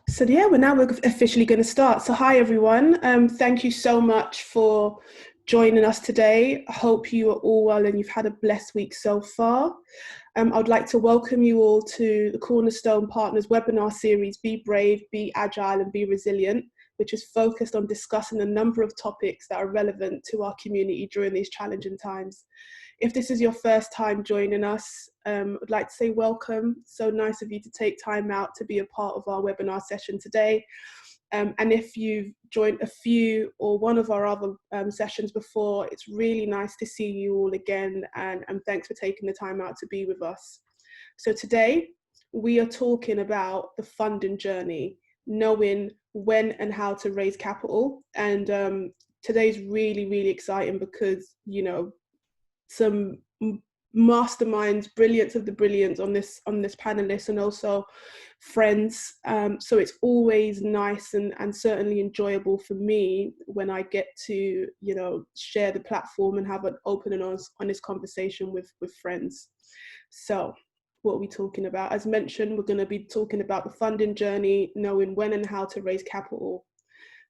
So yeah, we're officially going to start. So hi everyone. Thank you so much for joining us today. I hope you are all well and you've had a blessed week so far. I'd like to welcome you all to the Cornerstone Partners webinar series, Be Brave, Be Agile and Be Resilient, which is focused on discussing a number of topics that are relevant to our community during these challenging times. If this is your first time joining us, I'd like to say welcome. So nice of you to take time out to be a part of our webinar session today. And if you've joined a few or one of our other sessions before, it's really nice to see you all again, and thanks for taking the time out to be with us. So today, we are talking about the funding journey, knowing when and how to raise capital. And today's really, really exciting because, you know, some masterminds, brilliance of the brilliance on this panelist, and also friends. So it's always nice and certainly enjoyable for me when I get to, you know, share the platform and have an open and honest conversation with friends. So what are we talking about? As mentioned, we're going to be talking about the funding journey, knowing when and how to raise capital.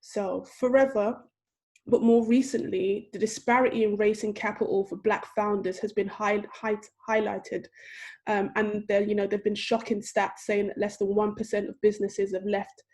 So forever, but more recently, the disparity in raising capital for Black founders has been highlighted. And there, you know, there've been shocking stats saying that less than 1% of businesses have left,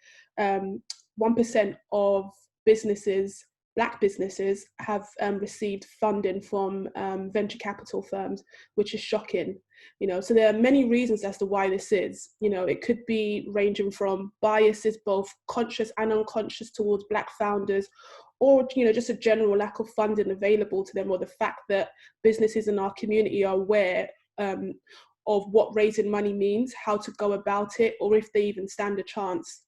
1% of businesses, Black businesses, have received funding from venture capital firms, which is shocking. You know, so there are many reasons as to why this is. You know, it could be ranging from biases, both conscious and unconscious, towards Black founders, or, you know, just a general lack of funding available to them, or the fact that businesses in our community are aware of what raising money means, how to go about it, or if they even stand a chance.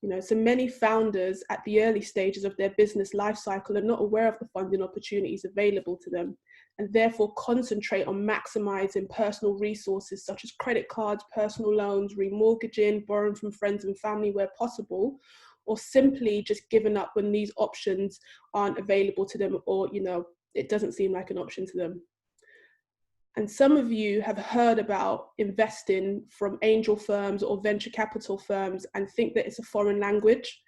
You know, so many founders at the early stages of their business life cycle are not aware of the funding opportunities available to them, and therefore concentrate on maximizing personal resources such as credit cards, personal loans, remortgaging, borrowing from friends and family where possible, or simply just giving up when these options aren't available to them, or, you know, it doesn't seem like an option to them. And some of you have heard about investing from angel firms or venture capital firms and think that it's a foreign language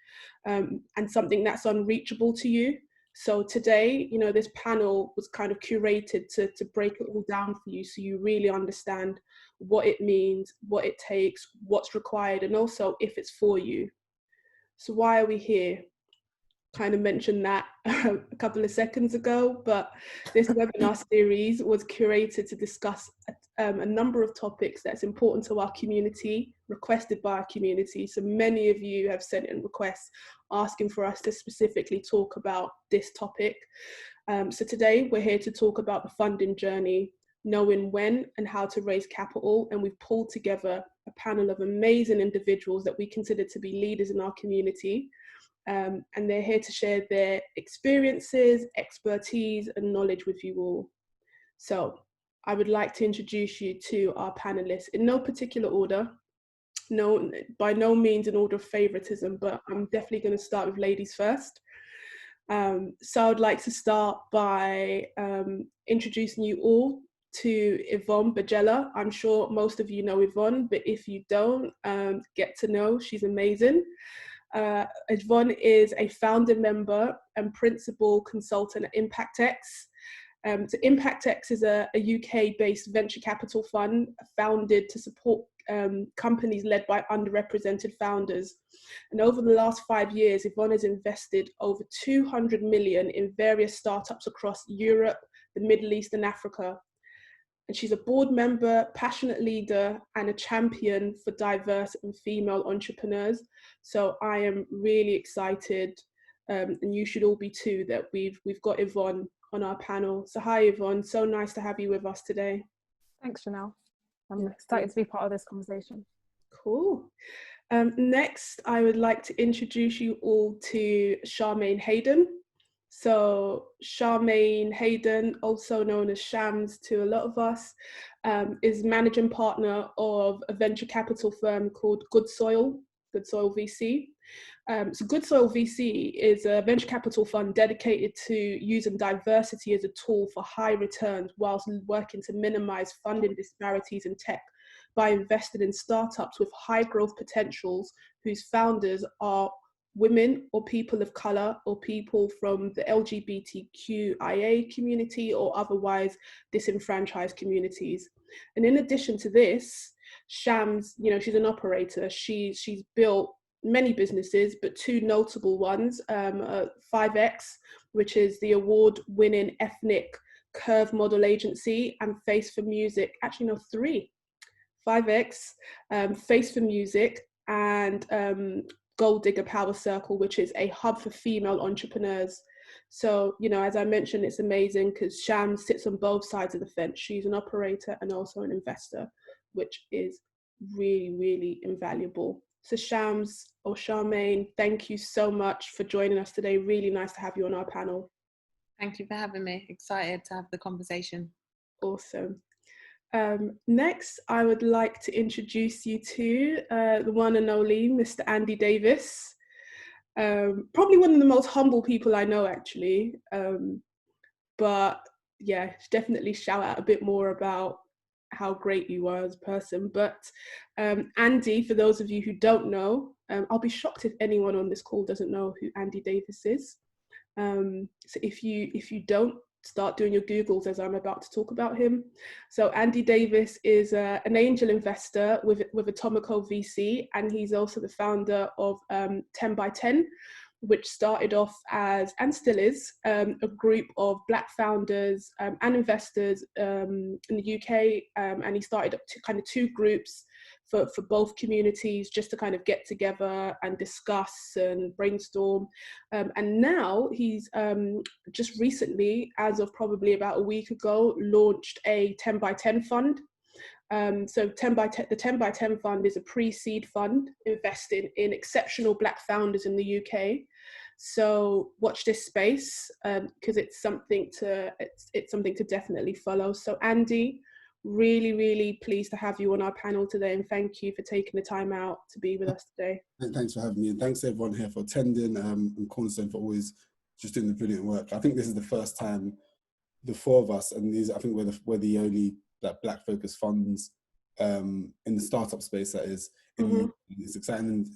and something that's unreachable to you. So today, you know, this panel was kind of curated to break it all down for you, so you really understand what it means, what it takes, what's required, and also if it's for you. So why are we here? Kind of mentioned that a couple of seconds ago, but this webinar series was curated to discuss a number of topics that's important to our community, requested by our community. So many of you have sent in requests asking for us to specifically talk about this topic. So today we're here to talk about the funding journey, knowing when and how to raise capital, and we've pulled together a panel of amazing individuals that we consider to be leaders in our community. And they're here to share their experiences, expertise, and knowledge with you all. So I would like to introduce you to our panelists in no particular order, by no means in order of favoritism, but I'm definitely going to start with ladies first. So I'd like to start by introducing you all to Yvonne Bajela. I'm sure most of you know Yvonne, but if you don't, get to know, she's amazing. Yvonne is a founder member and principal consultant at ImpactX. So ImpactX is a UK-based venture capital fund founded to support companies led by underrepresented founders. And over the last 5 years, Yvonne has invested over 200 million in various startups across Europe, the Middle East, and Africa. And she's a board member, passionate leader, and a champion for diverse and female entrepreneurs. So I am really excited, and you should all be too, that we've got Yvonne on our panel. So hi Yvonne, so nice to have you with us today. Thanks, Chenelle. I'm excited to be part of this conversation. Cool. Next, I would like to introduce you all to Charmaine Hayden. So Charmaine Hayden, also known as Shams to a lot of us, is managing partner of a venture capital firm called Good Soil VC. So Good Soil VC is a venture capital fund dedicated to using diversity as a tool for high returns whilst working to minimize funding disparities in tech by investing in startups with high growth potentials whose founders are women or people of colour or people from the LGBTQIA community or otherwise disenfranchised communities. And in addition to this, Shams, she's an operator. She's built many businesses, but two notable ones, 5X, which is the award-winning ethnic curve model agency, and Face for Music, actually no, 3, 5X, Face for Music, and Gold Digger Power Circle, which is a hub for female entrepreneurs. So, as I mentioned, it's amazing because Shams sits on both sides of the fence. She's an operator and also an investor, which is really, really invaluable. So Shams or Charmaine, thank you so much for joining us today. Really nice to have you on our panel. Thank you for having me. Excited to have the conversation. Awesome. Next, I would like to introduce you to the one and only Mr. Andy Davis. Probably one of the most humble people I know, actually. But yeah, definitely shout out a bit more about how great you are as a person. But Andy, for those of you who don't know, I'll be shocked if anyone on this call doesn't know who Andy Davis is. So if you don't, start doing your Googles as I'm about to talk about him. So Andy Davis is an angel investor with Atomico VC, and he's also the founder of 10 by 10, which started off as, and still is, a group of Black founders and investors in the UK, and he started up to kind of two groups for both communities, just to kind of get together and discuss and brainstorm. And now he's just recently, as of probably about a week ago, launched a 10 by 10 fund. So the 10 by 10 fund is a pre-seed fund investing in exceptional Black founders in the UK. So watch this space because it's something to definitely follow. So Andy, really, really pleased to have you on our panel today, and thank you for taking the time out to be with us today. Thanks for having me, and thanks everyone here for attending, and Cornerstone for always just doing the brilliant work. I think this is the first time the four of us, and I think we're the only Black focused funds in the startup space that is. It's exciting. And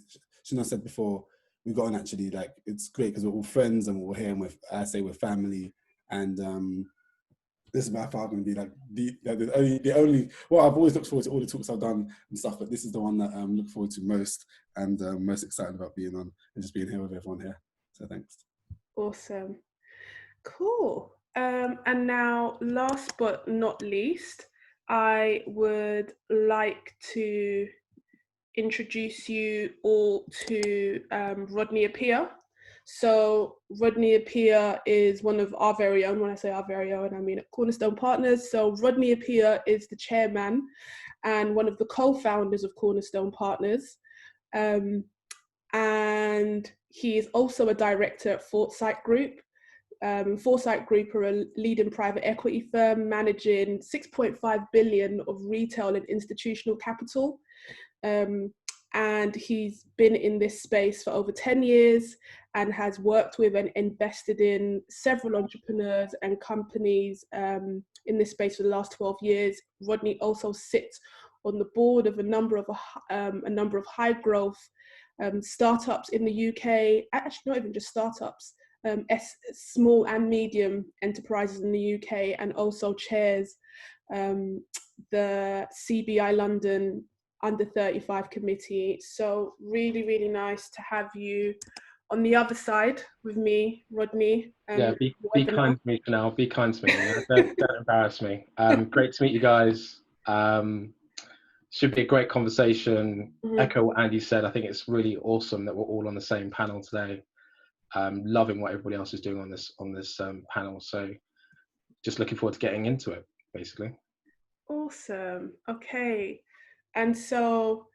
Chenelle said before, we got on actually, it's great because we're all friends and we're here, and we're family, and this is by far going to be the only. Well, I've always looked forward to all the talks I've done and stuff, but this is the one that I'm looking forward to most, and most excited about being on and just being here with everyone here. So thanks. Awesome, cool. And now, last but not least, I would like to introduce you all to Rodney Appiah. So Rodney Appiah is one of our very own. When I say our very own, I mean at Cornerstone Partners. So Rodney Appiah is the chairman and one of the co-founders of Cornerstone Partners. And he is also a director at Foresight Group. Foresight Group are a leading private equity firm managing 6.5 billion of retail and institutional capital. And he's been in this space for over 10 years and has worked with and invested in several entrepreneurs and companies in this space for the last 12 years. Rodney also sits on the board of a number of high growth startups in the UK, actually not even just startups, small and medium enterprises in the UK, and also chairs the CBI London Under 35 committee. So really, really nice to have you on the other side with me, Rodney. Yeah, be kind to me for now. Be kind to me. Don't embarrass me. Great to meet you guys. Should be a great conversation. Echo what Andy said. I think it's really awesome that we're all on the same panel today. Loving what everybody else is doing on this panel. So just looking forward to getting into it, basically. Awesome. Okay. And so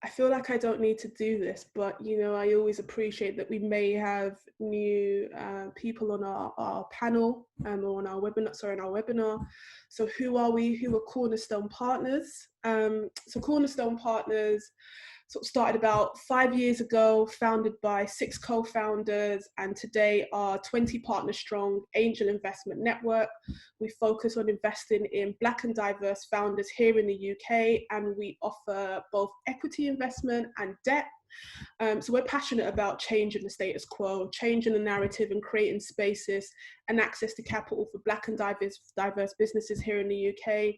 I feel like I don't need to do this, but I always appreciate that we may have new people on our panel or on our webinar. So who are we? Who are Cornerstone Partners? So Cornerstone Partners sort of started about 5 years ago, founded by 6 co-founders, and today are 20 partner strong angel investment network. We focus on investing in Black and diverse founders here in the UK, and we offer both equity investment and debt. So we're passionate about changing the status quo, changing the narrative and creating spaces and access to capital for Black and diverse businesses here in the UK.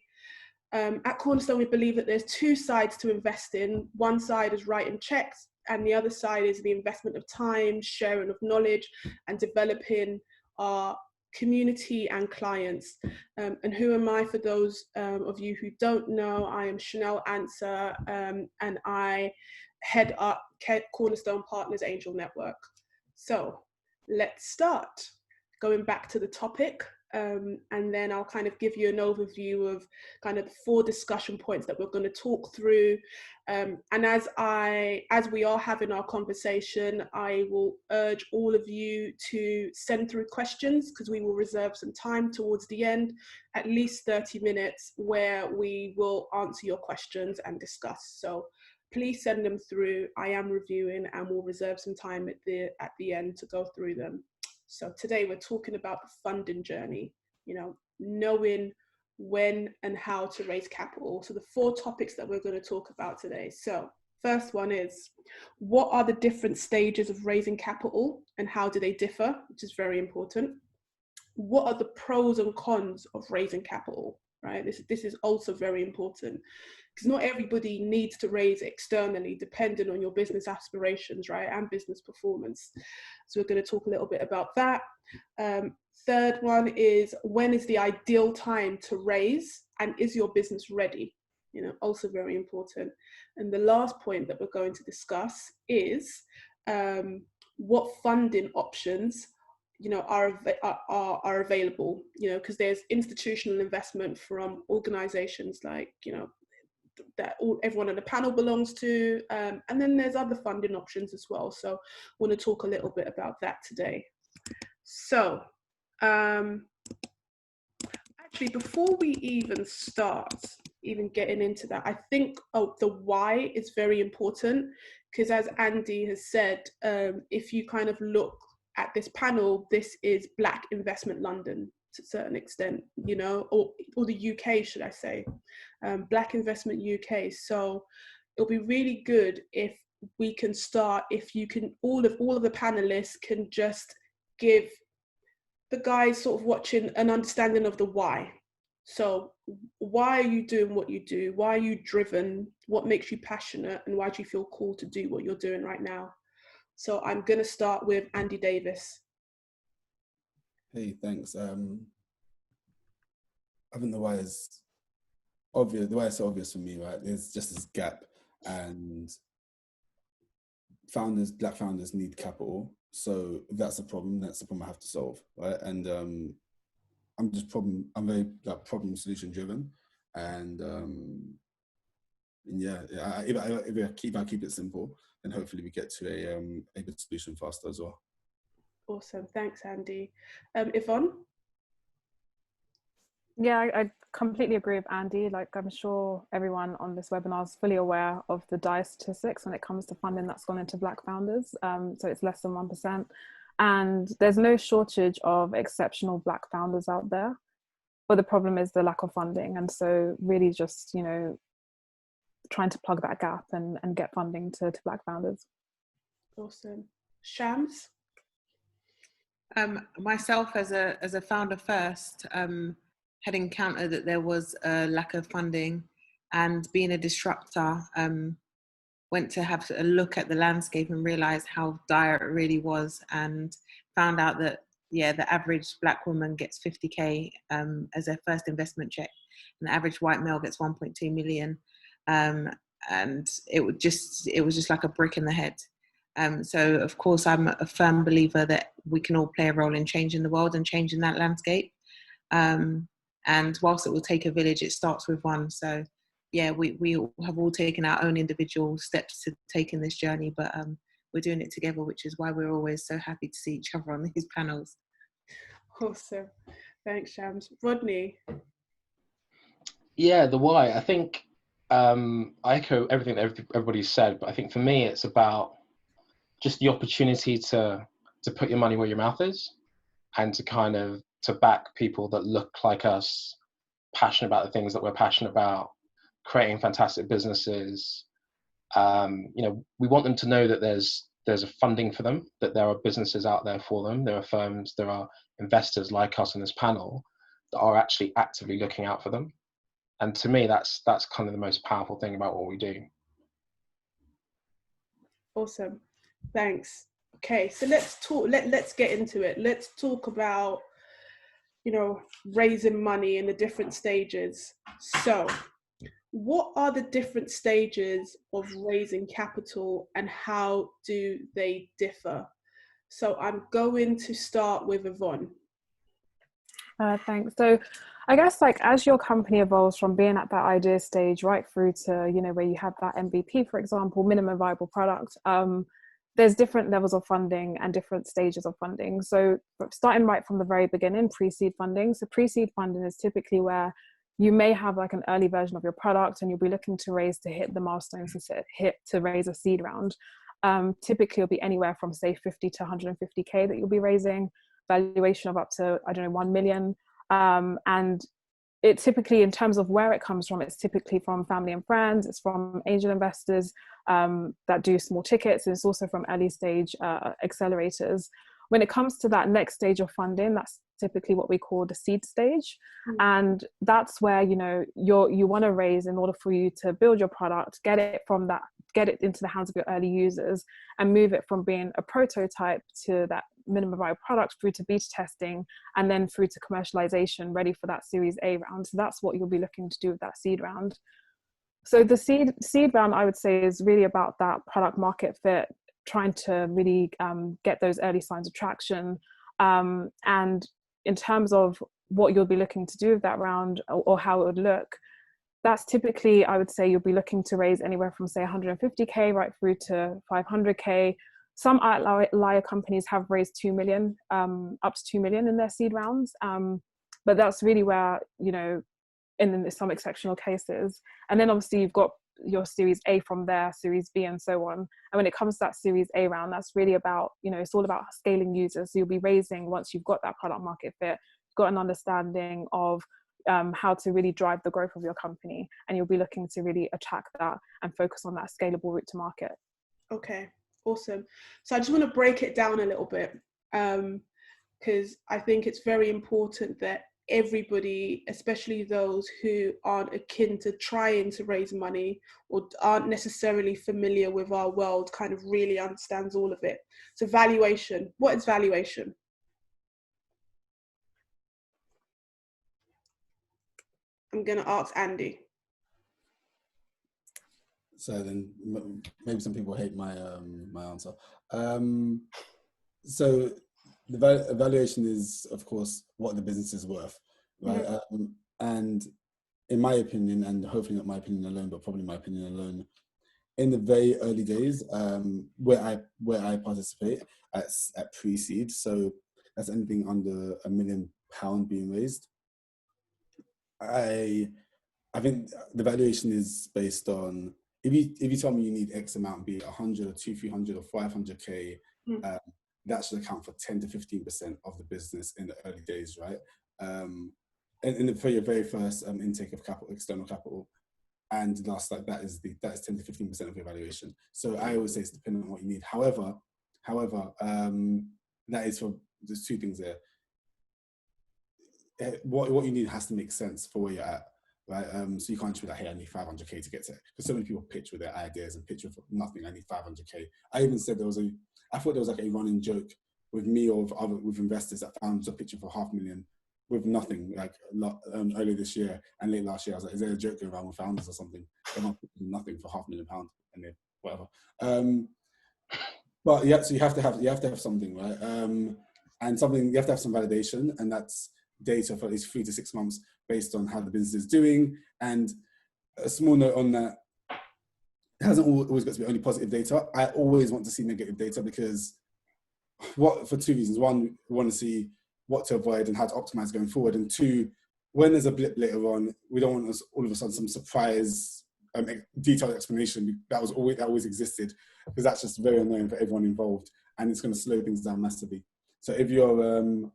At Cornerstone, we believe that there's 2 sides to invest in. One side is writing checks, and the other side is the investment of time, sharing of knowledge, and developing our community and clients. And who am I for those of you who don't know? I am Chenelle Ansah, and I head up Cornerstone Partners Angel Network. So let's start. Going back to the topic, and then I'll kind of give you an overview of kind of the 4 discussion points that we're going to talk through. And as we are having our conversation, I will urge all of you to send through questions, because we will reserve some time towards the end, at least 30 minutes, where we will answer your questions and discuss. So please send them through. I am reviewing, and we'll reserve some time at the end to go through them. So today we're talking about the funding journey, knowing when and how to raise capital. So the 4 topics that we're going to talk about today. So first one is, what are the different stages of raising capital and how do they differ, which is very important. What are the pros and cons of raising capital, right? This is also very important, because not everybody needs to raise externally, depending on your business aspirations, right, and business performance. So we're going to talk a little bit about that. Third one is, when is the ideal time to raise, and is your business ready? Also very important. And the last point that we're going to discuss is what funding options are available, because there's institutional investment from organizations like, that everyone on the panel belongs to, and then there's other funding options as well. So I want to talk a little bit about that today. So actually, before we even start getting into that, I think the why is very important, because as Andy has said, if you kind of look at this panel, this is Black Investment London to a certain extent, or the UK, should I say, Black Investment UK. So it'll be really good if we can start, if you can, all of the panelists can just give the guys sort of watching an understanding of the why. So why are you doing what you do? Why are you driven? What makes you passionate? And why do you feel called to do what you're doing right now? So I'm going to start with Andy Davis. Hey, thanks. I think the why is obvious. The why is so obvious for me, right? There's just this gap, and Black founders need capital. So if that's a problem, that's the problem I have to solve, right? And I'm very problem solution driven, and if I keep it simple, then hopefully we get to a good solution faster as well. Awesome, thanks, Andy. Yvonne? Yeah, I completely agree with Andy. Like, I'm sure everyone on this webinar is fully aware of the dire statistics when it comes to funding that's gone into Black founders. So it's less than 1%. And there's no shortage of exceptional Black founders out there. But the problem is the lack of funding. And so really just, trying to plug that gap and get funding to Black founders. Awesome. Shams? Myself as a founder first, had encountered that there was a lack of funding, and being a disruptor, went to have a look at the landscape and realised how dire it really was, and found out that the average Black woman gets 50k as their first investment check, and the average white male gets 1.2 million, and it was just like a brick in the head. So of course I'm a firm believer that we can all play a role in changing the world and changing that landscape. And whilst it will take a village, it starts with one. So yeah, we have all taken our own individual steps to taking this journey, but we're doing it together, which is why we're always so happy to see each other on these panels. Awesome. Thanks, Shams. Rodney? Yeah, the why. I think I echo everything that everybody's said, but I think for me, it's about just the opportunity to put your money where your mouth is, and to back people that look like us, passionate about the things that we're passionate about, creating fantastic businesses. We want them to know that there's a funding for them, that there are businesses out there for them, there are firms, there are investors like us in this panel that are actually actively looking out for them. And to me, that's kind of the most powerful thing about what we do. Awesome, thanks. Okay, so let's talk. Let's get into it. Let's talk about, raising money in the different stages. So, what are the different stages of raising capital, and how do they differ? So, I'm going to start with Yvonne. Thanks. So I guess as your company evolves from being at that idea stage right through to, where you have that MVP, for example, minimum viable product, there's different levels of funding and different stages of funding. So starting right from the very beginning, pre-seed funding. So pre-seed funding is typically where you may have an early version of your product and you'll be looking to raise to hit the milestones to raise a seed round. Typically it'll be anywhere from say 50 to 150K that you'll be raising, valuation of up to, 1 million. And it typically, in terms of where it comes from, it's typically from family and friends, it's from angel investors that do small tickets, and it's also from early stage accelerators. When it comes to that next stage of funding, that's typically what we call the seed stage. And that's where, you want to raise in order for you to build your product, get it into the hands of your early users, and move it from being a prototype to that minimum viable product through to beta testing, and then through to commercialization, ready for that Series A round. So that's what you'll be looking to do with that seed round. So the seed round, I would say, is really about that product market fit, trying to really get those early signs of traction. And in terms of what you'll be looking to do with that round, or how it would look, that's typically, I would say, you'll be looking to raise anywhere from say 150K right through to 500K. Some outlier companies have raised 2 million, up to 2 million in their seed rounds. But that's really where, in some exceptional cases. And then obviously you've got your Series A from there, Series B, and so on. And when it comes to that Series A round, that's really about, it's all about scaling users. So you'll be raising, once you've got that product market fit, you've got an understanding of how to really drive the growth of your company, and you'll be looking to really attack that and focus on that scalable route to market. Okay, awesome. So I just want to break it down a little bit, because I think it's very important that everybody, especially those who aren't akin to trying to raise money or aren't necessarily familiar with our world, kind of really understands all of it. So valuation, what is valuation? I'm going to ask Andy. So then maybe some people hate my my answer. So the evaluation is, of course, what the business is worth, right? Mm-hmm. And in my opinion, and hopefully not my opinion alone, but probably my opinion alone, in the very early days, where I participate at pre-seed, so that's anything under £1 million being raised. I think the valuation is based on, if you tell me you need X amount, be it 100 or 200, 300 or 500K, that should account for 10 to 15% of the business in the early days, right? And for your very first intake of capital, external capital, and last, that is 10 to 15% of your valuation. So I always say it's dependent on what you need. However, that is there's two things there. What you need has to make sense for where you're at, right? So you can't just be like, hey, I need 500K to get to it. Because so many people pitch with their ideas and pitch with nothing. I need 500K. I even said I thought there was like a running joke with me or with investors that found a picture for $500,000 with nothing, like earlier this year and late last year. I was like, is there a joke going around with founders or something? They're not pitching nothing for £500,000 and then whatever. But yeah, so you have to have something, right? And something, you have to have some validation, and that's data for at least 3 to 6 months based on how the business is doing. And a small note on that, it hasn't always got to be only positive data. I always want to see negative data, because for two reasons. One, we want to see what to avoid and how to optimize going forward. And two, when there's a blip later on, we don't want all of a sudden some surprise detailed explanation that always existed, because that's just very annoying for everyone involved, and it's going to slow things down massively. So if you're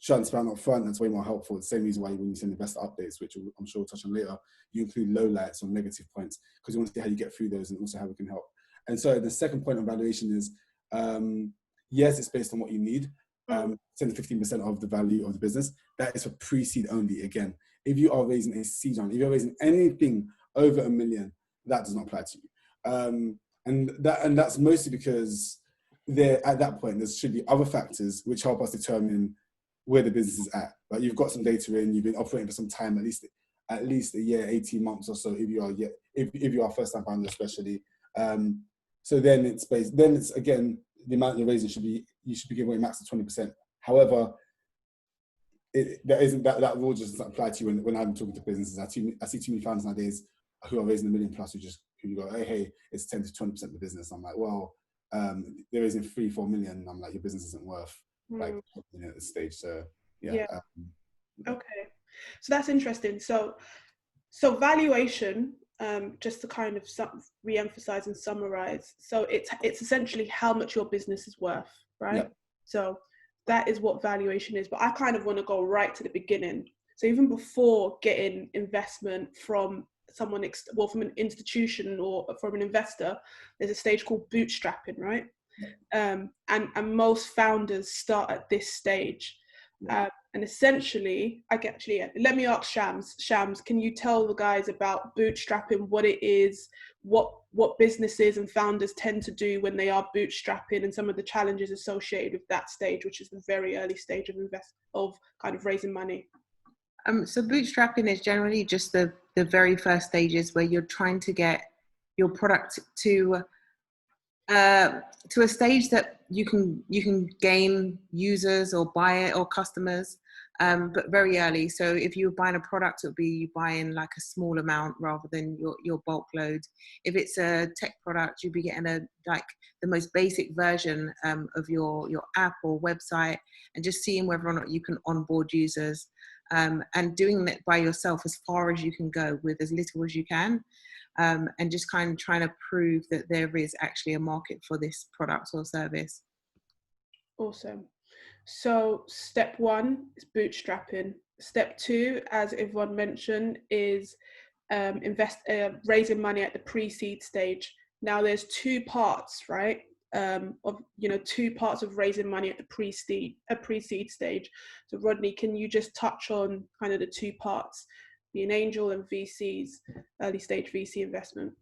transparent up front, that's way more helpful. It's the same reason why when you send investor updates, which I'm sure we'll touch on later, you include lowlights or negative points, because you want to see how you get through those and also how we can help. And so the second point of valuation is, yes, it's based on what you need. 10 to 15% of the value of the business. That is for pre-seed only. Again, if you are raising a seed round, if you're raising anything over $1 million, that does not apply to you. And that's mostly because at that point there should be other factors which help us determine where the business is at. Like, you've got some data in, you've been operating for some time, at least a year, 18 months or so, if you are first-time founder especially. So then it's again, the amount you're raising you should be giving away max of 20%. However, that rule just doesn't apply to you when I'm talking to businesses. I see too many founders nowadays who are raising $1 million plus who you go, hey, it's 10 to 20% of the business. I'm like, well, they're raising $3-4 million. And I'm like, your business isn't worth like at this stage. So yeah. Okay, so that's interesting. So valuation, just to kind of re-emphasize and summarize. So it's essentially how much your business is worth, right? Yep. So that is what valuation is. But I kind of want to go right to the beginning. So even before getting investment from someone, from an institution or from an investor, there's a stage called bootstrapping, right? Yep. And most founders start at this stage. Yep. And essentially, let me ask Shams. Shams, can you tell the guys about bootstrapping, what it is, what businesses and founders tend to do when they are bootstrapping, and some of the challenges associated with that stage, which is the very early stage of kind of raising money? So bootstrapping is generally just the very first stages where you're trying to get your product to a stage that you can gain users or buy it or customers, but very early. So if you're buying a product, it'll be you buying like a small amount rather than your bulk load. If it's a tech product, you'll be getting the most basic version of your app or website, and just seeing whether or not you can onboard users, and doing that by yourself as far as you can go with as little as you can. And just kind of trying to prove that there is actually a market for this product or service. Awesome. So step 1 is bootstrapping. Step 2, as Yvonne mentioned, is raising money at the pre-seed stage. Now there's 2 parts, right? Two parts of raising money at the pre-seed stage. So Rodney, can you just touch on kind of the 2 parts? Being angel and VCs, early stage VC investment.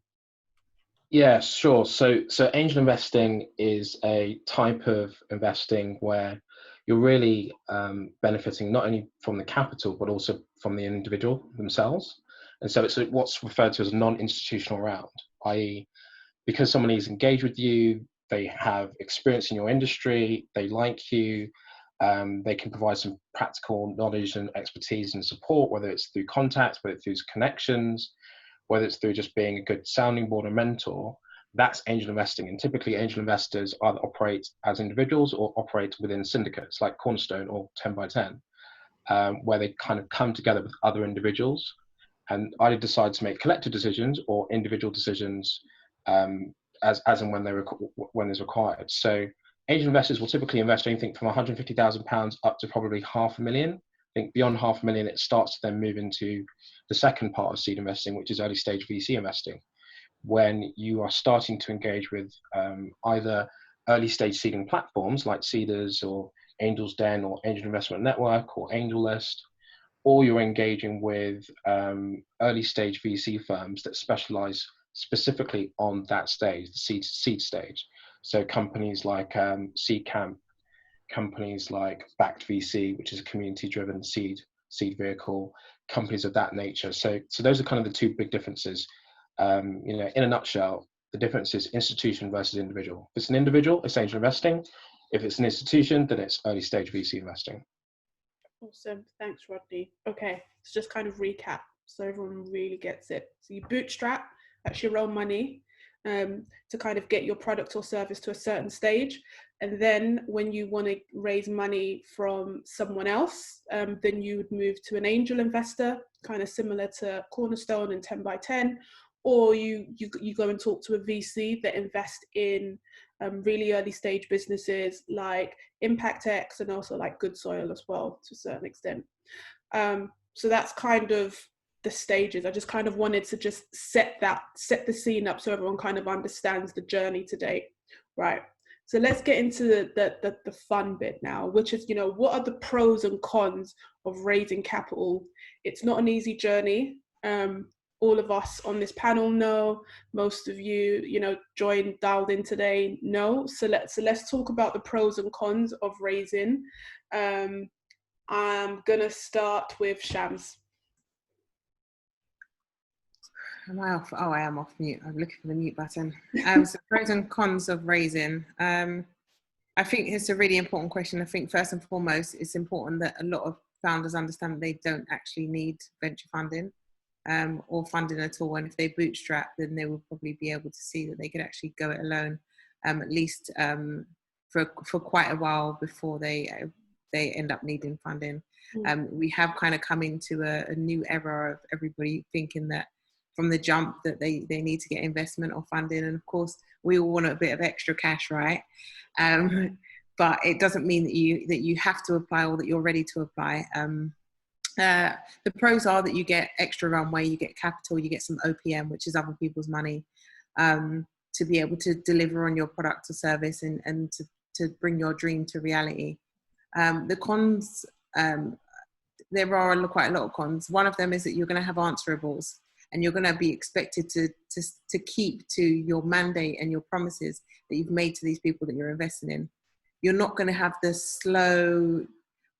Yeah, sure. So angel investing is a type of investing where you're really benefiting not only from the capital, but also from the individual themselves. And so it's what's referred to as a non-institutional round, i.e., because someone is engaged with you, they have experience in your industry, they like you, they can provide some practical knowledge and expertise and support, whether it's through contacts, whether it's through connections, whether it's through just being a good sounding board and mentor. That's angel investing. And typically angel investors either operate as individuals or operate within syndicates like Cornerstone or 10 by 10, where they kind of come together with other individuals and either decide to make collective decisions or individual decisions as and when is required. So angel investors will typically invest anything from £150,000 up to probably $500,000. I think beyond $500,000, it starts to then move into the second part of seed investing, which is early stage VC investing, when you are starting to engage with either early stage seeding platforms like Seeders or Angel's Den or Angel Investment Network or AngelList, or you're engaging with early stage VC firms that specialize specifically on that stage, the seed stage. So companies like Seed Camp, companies like Backed VC, which is a community-driven seed vehicle, companies of that nature. So those are kind of the 2 big differences. In a nutshell, the difference is institution versus individual. If it's an individual, it's angel investing. If it's an institution, then it's early stage VC investing. Awesome, thanks Rodney. Okay, let's just kind of recap so everyone really gets it. So you bootstrap, that's your own money, to kind of get your product or service to a certain stage. And then when you want to raise money from someone else, then you would move to an angel investor, kind of similar to Cornerstone and 10 by 10, or you go and talk to a VC that invest in really early stage businesses like Impact X and also like Good Soil as well to a certain extent. So that's kind of the stages. I just kind of wanted to just set the scene up so everyone kind of understands the journey to date, right? So let's get into the fun bit now, which is, what are the pros and cons of raising capital? It's not an easy journey. All of us on this panel know, most of you, dialed in today know. So let's talk about the pros and cons of raising. I'm gonna start with Shams. Am I off? Oh, I am off mute. I'm looking for the mute button. So pros and cons of raising. I think it's a really important question. I think first and foremost, it's important that a lot of founders understand that they don't actually need venture funding or funding at all. And if they bootstrap, then they will probably be able to see that they could actually go it alone, at least for quite a while before they end up needing funding. We have kind of come into a new era of everybody thinking that from the jump that they need to get investment or funding. And of course, we all want a bit of extra cash, right? But it doesn't mean that you have to apply or that you're ready to apply. The pros are that you get extra runway, you get capital, you get some OPM, which is other people's money, to be able to deliver on your product or service and to bring your dream to reality. The cons, there are quite a lot of cons. One of them is that you're going to have answerables, and you're going to be expected to keep to your mandate and your promises that you've made to these people that you're investing in. You're not going to have the slow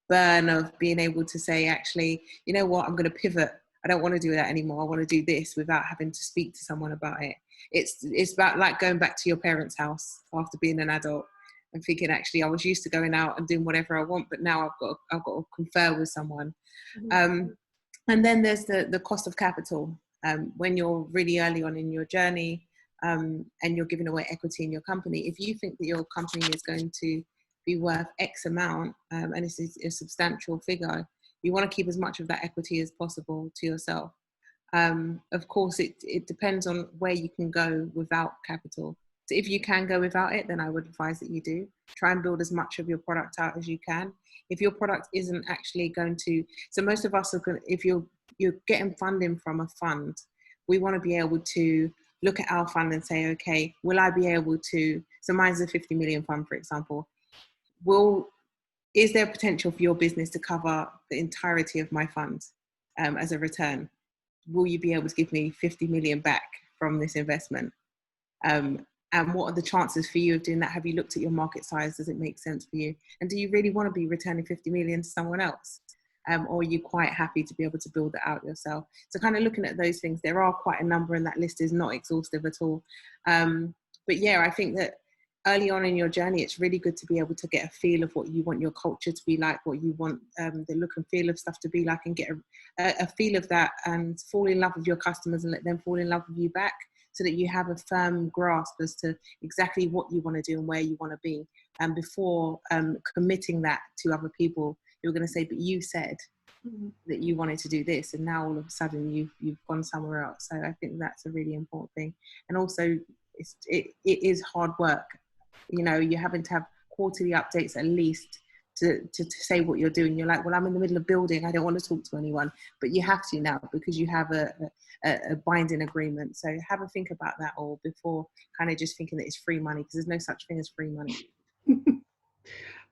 burn of being able to say, actually, you know what, I'm going to pivot. I don't want to do that anymore. I want to do this without having to speak to someone about it. It's about like going back to your parents' house after being an adult and thinking, actually, I was used to going out and doing whatever I want, but now I've got to confer with someone. Mm-hmm. And then there's the cost of capital. When you're really early on in your journey and you're giving away equity in your company, if you think that your company is going to be worth X amount and it's a substantial figure, you want to keep as much of that equity as possible to yourself. Of course, it depends on where you can go without capital. So if you can go without it, then I would advise that you do. Try and build as much of your product out as you can. If your product isn't actually going to, so most of us are going to, if you're getting funding from a fund, we want to be able to look at our fund and say, okay, will I be able to, so mine's a 50 million fund, for example, is there potential for your business to cover the entirety of my fund as a return? Will you be able to give me 50 million back from this investment? And what are the chances for you of doing that? Have you looked at your market size? Does it make sense for you? And do you really want to be returning 50 million to someone else? Or are you quite happy to be able to build it out yourself? So kind of looking at those things, there are quite a number, and that list is not exhaustive at all. But yeah, I think that early on in your journey, it's really good to be able to get a feel of what you want your culture to be like, what you want the look and feel of stuff to be like, and get a feel of that and fall in love with your customers and let them fall in love with you back, so that you have a firm grasp as to exactly what you want to do and where you want to be. And before committing that to other people, you're going to say, but you said that you wanted to do this, and now all of a sudden you've gone somewhere else. So I think that's a really important thing. And also it is hard work. You know, you're having to have quarterly updates at least to say what you're doing. You're like, well, I'm in the middle of building, I don't want to talk to anyone, but you have to now because you have a binding agreement. So have a think about that all before kind of just thinking that it's free money, because there's no such thing as free money.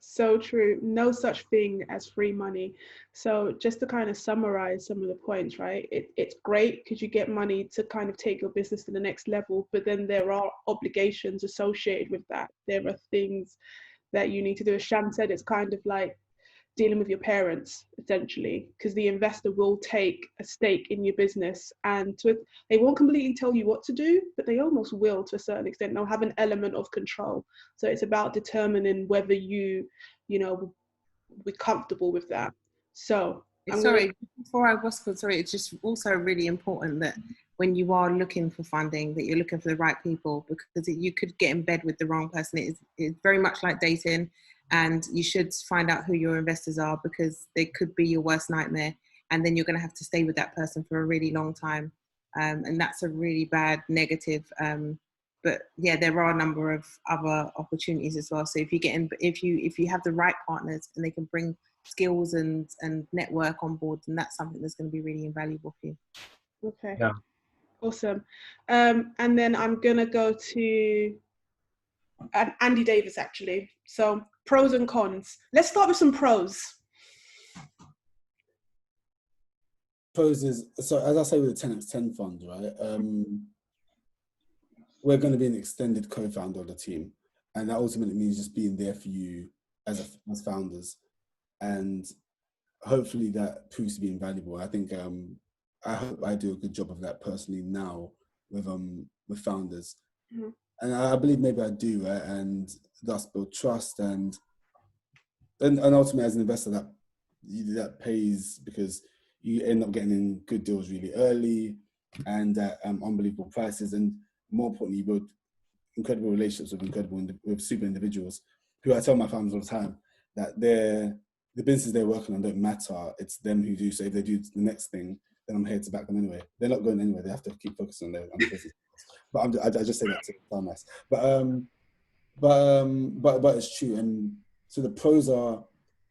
So true. No such thing as free money. So just to kind of summarize some of the points, right? It's great because you get money to kind of take your business to the next level, but then there are obligations associated with that. There are things that you need to do. As Sham said, it's kind of like dealing with your parents, essentially, because the investor will take a stake in your business, and they won't completely tell you what to do, but they almost will to a certain extent. They'll have an element of control. So it's about determining whether you know, be comfortable with that. So it's just also really important that when you are looking for funding, that you're looking for the right people, because you could get in bed with the wrong person. It's very much like dating. And you should find out who your investors are, because they could be your worst nightmare. And then you're going to have to stay with that person for a really long time. and that's a really bad negative. But yeah, there are a number of other opportunities as well. So if you have the right partners and they can bring skills and network on board, then that's something that's going to be really invaluable for you. Okay. Yeah. Awesome. And then I'm gonna go to Andy Davis, actually. So pros and cons. Let's start with some pros. Pros is, so as I say with the 10x10 fund, right? We're going to be an extended co-founder of the team, and that ultimately means just being there for you as founders, and hopefully that proves to be invaluable. I think I hope I do a good job of that personally now with founders, and I believe maybe I do, right? And thus build trust, and ultimately as an investor that pays, because you end up getting in good deals really early and at unbelievable prices, and more importantly, you build incredible relationships with super individuals who I tell my founders all the time that the businesses they're working on don't matter, it's them who do. So if they do the next thing, then I'm here to back them anyway. They're not going anywhere. They have to keep focusing on the business. But I just say that to sound nice. But it's true. And so the pros are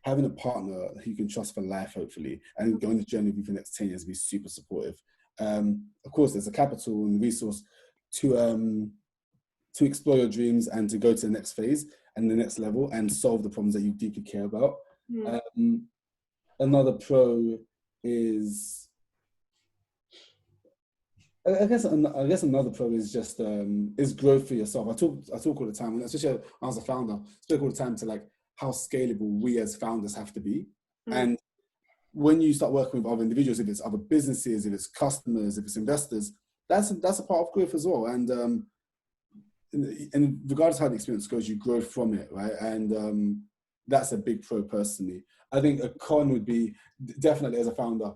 having a partner who you can trust for life, hopefully, and go on this journey with you for the next 10 years, be super supportive. Of course, there's a capital and resource to explore your dreams and to go to the next phase and the next level and solve the problems that you deeply care about. Another pro is, I guess another pro is just is growth for yourself. I talk all the time, and especially when I was a founder, I speak all the time to like how scalable we as founders have to be. And when you start working with other individuals, if it's other businesses, if it's customers, if it's investors, that's a part of growth as well. And regardless of how the experience goes, you grow from it, right? And that's a big pro personally. I think a con would be definitely as a founder,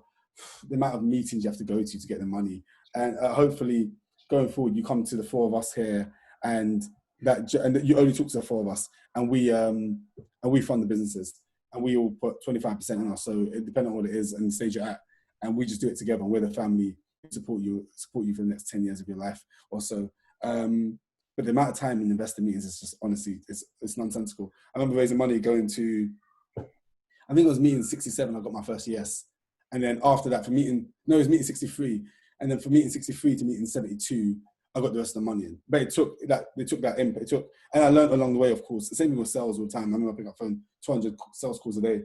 the amount of meetings you have to go to get the money. And hopefully going forward, you come to the four of us here and you only talk to the four of us, and we fund the businesses, and we all put 25% in us. So it depends on what it is and the stage you're at, and we just do it together. And we're the family who support you for the next 10 years of your life or so. But the amount of time in investor meetings is just, honestly, it's nonsensical. I remember raising money, going to, I think it was meeting 67, I got my first yes. And then after that, it was meeting 63. And then for meeting 63 to meeting 72, I got the rest of the money in. But they took that input. And I learned along the way, of course. The same thing with sales all the time. I remember picking up phone 200 sales calls a day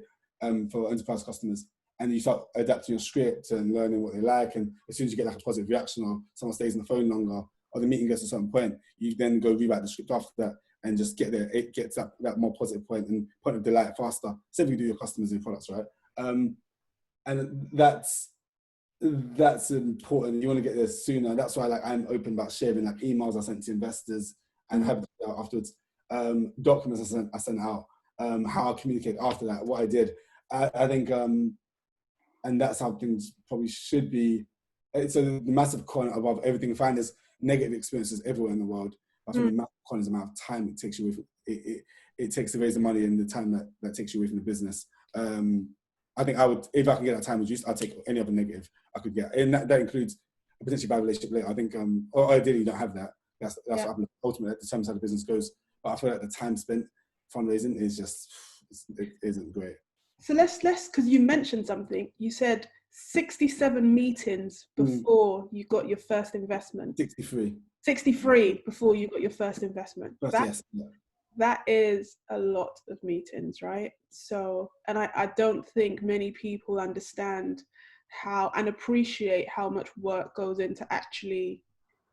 for enterprise customers. And you start adapting your script and learning what they like. And as soon as you get like a positive reaction, or someone stays on the phone longer, or the meeting gets to a certain point, you then go rewrite the script after that and just get there. It gets that more positive point and point of delight faster. Same thing you do your customers and products, right? And that's important. You want to get there sooner. That's why I'm open about sharing like emails I sent to investors and have it afterwards. Documents I sent out. How I communicate after that. What I did. I think, and that's how things probably should be. So the massive con above everything, I find is negative experiences everywhere in the world. I think the massive con is the amount of time it takes you away from, it takes to raise the money and the time that takes you away from the business. I think I would, if I can get that time reduced, I'd take any other negative I could get. And that includes a potentially bad relationship later. I think, or ideally you don't have that. That's what ultimately that determines how the business goes. But I feel like the time spent fundraising is just, it isn't great. So let's, because you mentioned something. You said 67 meetings before you got your first investment. 63 before you got your first investment. That is a lot of meetings, right? So, and I don't think many people understand how and appreciate how much work goes into actually,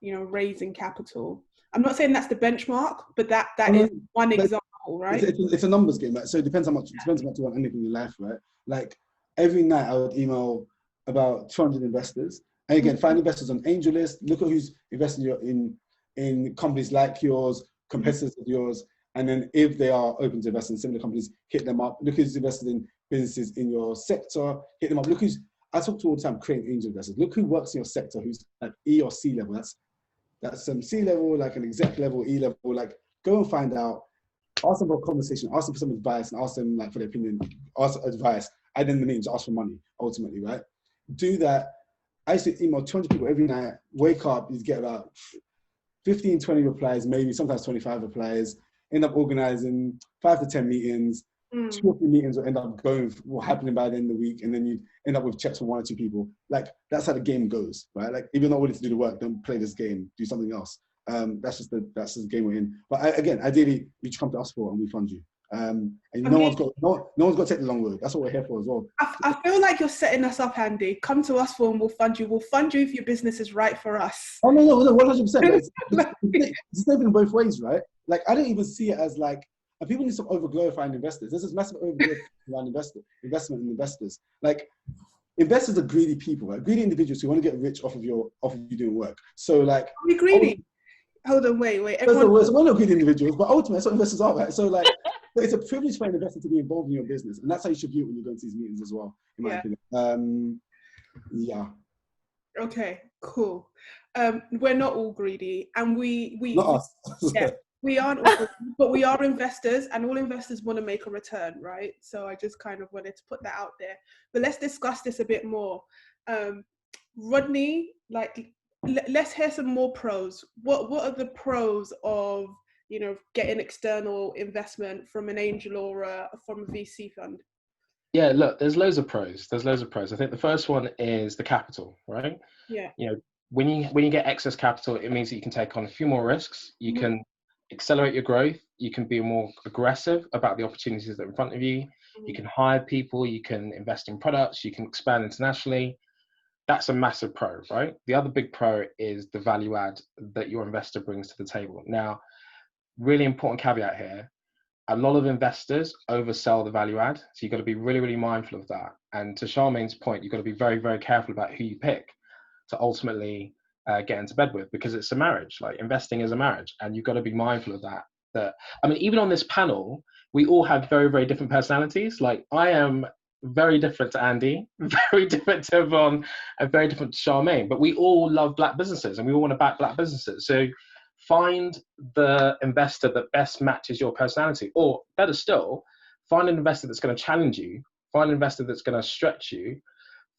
raising capital. I'm not saying that's the benchmark, but that is one example, right? It's a numbers game, right? So it depends how much you want anything in life, right? Like every night I would email about 200 investors. And again, find investors on AngelList, look at who's investing in companies like yours, competitors of yours. And then if they are open to invest in similar companies, hit them up. Look who's invested in businesses in your sector, hit them up. Look who's, I talk to all the time, creating angel investors. Look who works in your sector, who's like E or C level. That's some C level, like an exec level, E level. Like go and find out, ask them for a conversation, ask them for some advice, and ask them like for their opinion, ask advice. And then the means ask for money, ultimately, right? Do that. I used to email 200 people every night, wake up, you'd get about 15, 20 replies, maybe sometimes 25 replies, end up organizing 5 to 10 meetings, 2 or 3 meetings will end up going, what happening by the end of the week, and then you end up with checks from 1 or 2 people. Like, that's how the game goes, right? Like, if you're not willing to do the work, don't play this game, do something else. That's just the game we're in. But again, ideally, you just come to us for and we fund you. And no one's got to take the long road. That's what we're here for as well. I feel like you're setting us up, Andy. Come to us for and we'll fund you. We'll fund you if your business is right for us. Oh, no, 100%. It's the same in both ways, right? Like, I don't even see it as like, and people need to stop over-glorifying investors. There's this massive over-glorifying around investment and investors. Like, investors are greedy people, right? Greedy individuals who want to get rich off of you doing work. So, like... Are we greedy? Hold on, wait. We're not greedy individuals, but ultimately, that's what investors are, right? So, like, it's a privilege for an investor to be involved in your business. And that's how you should view it when you go into these meetings as well, in my opinion. Yeah. Okay, cool. We're not all greedy, and we not us. Yeah, we aren't all greedy, but we are investors, and all investors want to make a return, right? So I just kind of wanted to put that out there. But let's discuss this a bit more. Rodney, like, let's hear some more pros. What are the pros of, you know, getting external investment from an angel or from a VC fund? Yeah, look, there's loads of pros. I think the first one is the capital, right? Yeah. You know, when you get excess capital, it means that you can take on a few more risks. You can accelerate your growth. You can be more aggressive about the opportunities that are in front of you. You can hire people. You can invest in products. You can expand internationally. That's a massive pro, right? The other big pro is the value add that your investor brings to the table. Now, really important caveat here. A lot of investors oversell the value add. So you've got to be really, really mindful of that. And to Charmaine's point, you've got to be very, very careful about who you pick to ultimately get into bed with, because it's a marriage. Like, investing is a marriage, and you've got to be mindful of that. I mean, even on this panel, we all have very, very different personalities. Like, I am very different to Andy, very different to Yvonne, and very different to Charmaine, but we all love Black businesses and we all want to back Black businesses. So find the investor that best matches your personality, or better still, find an investor that's going to challenge you, find an investor that's going to stretch you,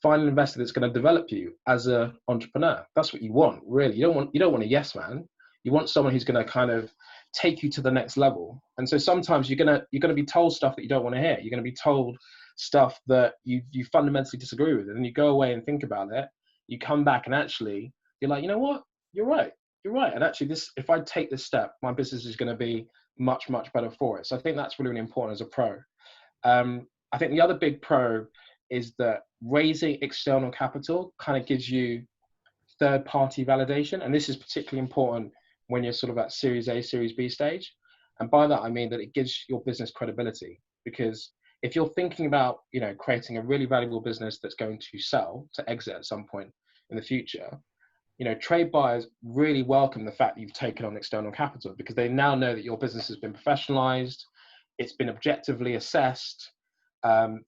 find an investor that's going to develop you as an entrepreneur. That's what you want, really. You don't want a yes man. You want someone who's going to kind of take you to the next level. And so sometimes you're going to be told stuff that you don't want to hear. You're going to be told stuff that you fundamentally disagree with, and then you go away and think about it. You come back and actually you're like, you know what? You're right. And actually, if I take this step, my business is going to be much, much better for it. So I think that's really, really important as a pro. I think the other big pro is that raising external capital kind of gives you third-party validation. And this is particularly important when you're sort of at Series A, Series B stage. And by that, I mean that it gives your business credibility. Because if you're thinking about, you know, creating a really valuable business that's going to sell, to exit at some point in the future, you know, trade buyers really welcome the fact that you've taken on external capital, because they now know that your business has been professionalized, it's been objectively assessed.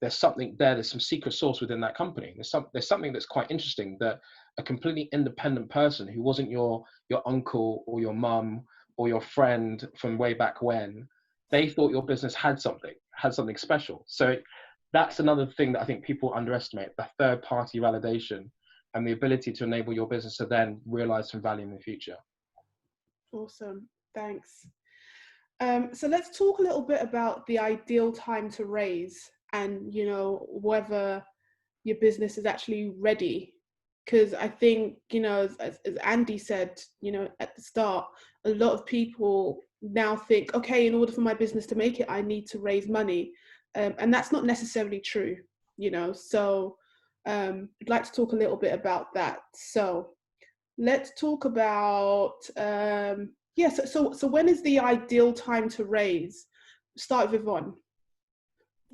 There's something there, there's some secret sauce within that company. There's something that's quite interesting, that a completely independent person who wasn't your uncle or your mum or your friend from way back when, they thought your business had something special. So that's another thing that I think people underestimate, the third party validation and the ability to enable your business to then realize some value in the future. Awesome, thanks. So let's talk a little bit about the ideal time to raise, and, you know, whether your business is actually ready. Because I think, you know, as Andy said, you know, at the start, a lot of people now think, okay, in order for my business to make it, I need to raise money. And that's not necessarily true, you know. So I'd like to talk a little bit about that. So let's talk about, so when is the ideal time to raise? Start with Yvonne.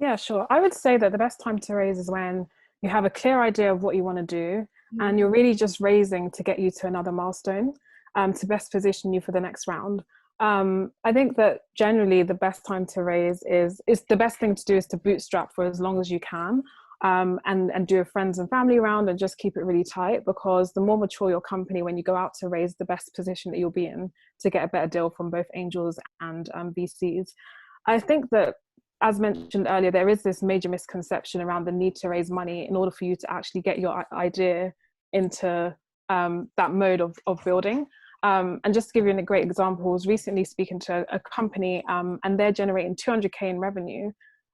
Yeah, sure. I would say that the best time to raise is when you have a clear idea of what you want to do, and you're really just raising to get you to another milestone, to best position you for the next round. I think that generally the best time to raise is the best thing to do is to bootstrap for as long as you can, and do a friends and family round and just keep it really tight, because the more mature your company, when you go out to raise, the best position that you'll be in to get a better deal from both angels and VCs. I think that, as mentioned earlier, there is this major misconception around the need to raise money in order for you to actually get your idea into that mode of building. And just to give you a great example, I was recently speaking to a company and they're generating 200K in revenue,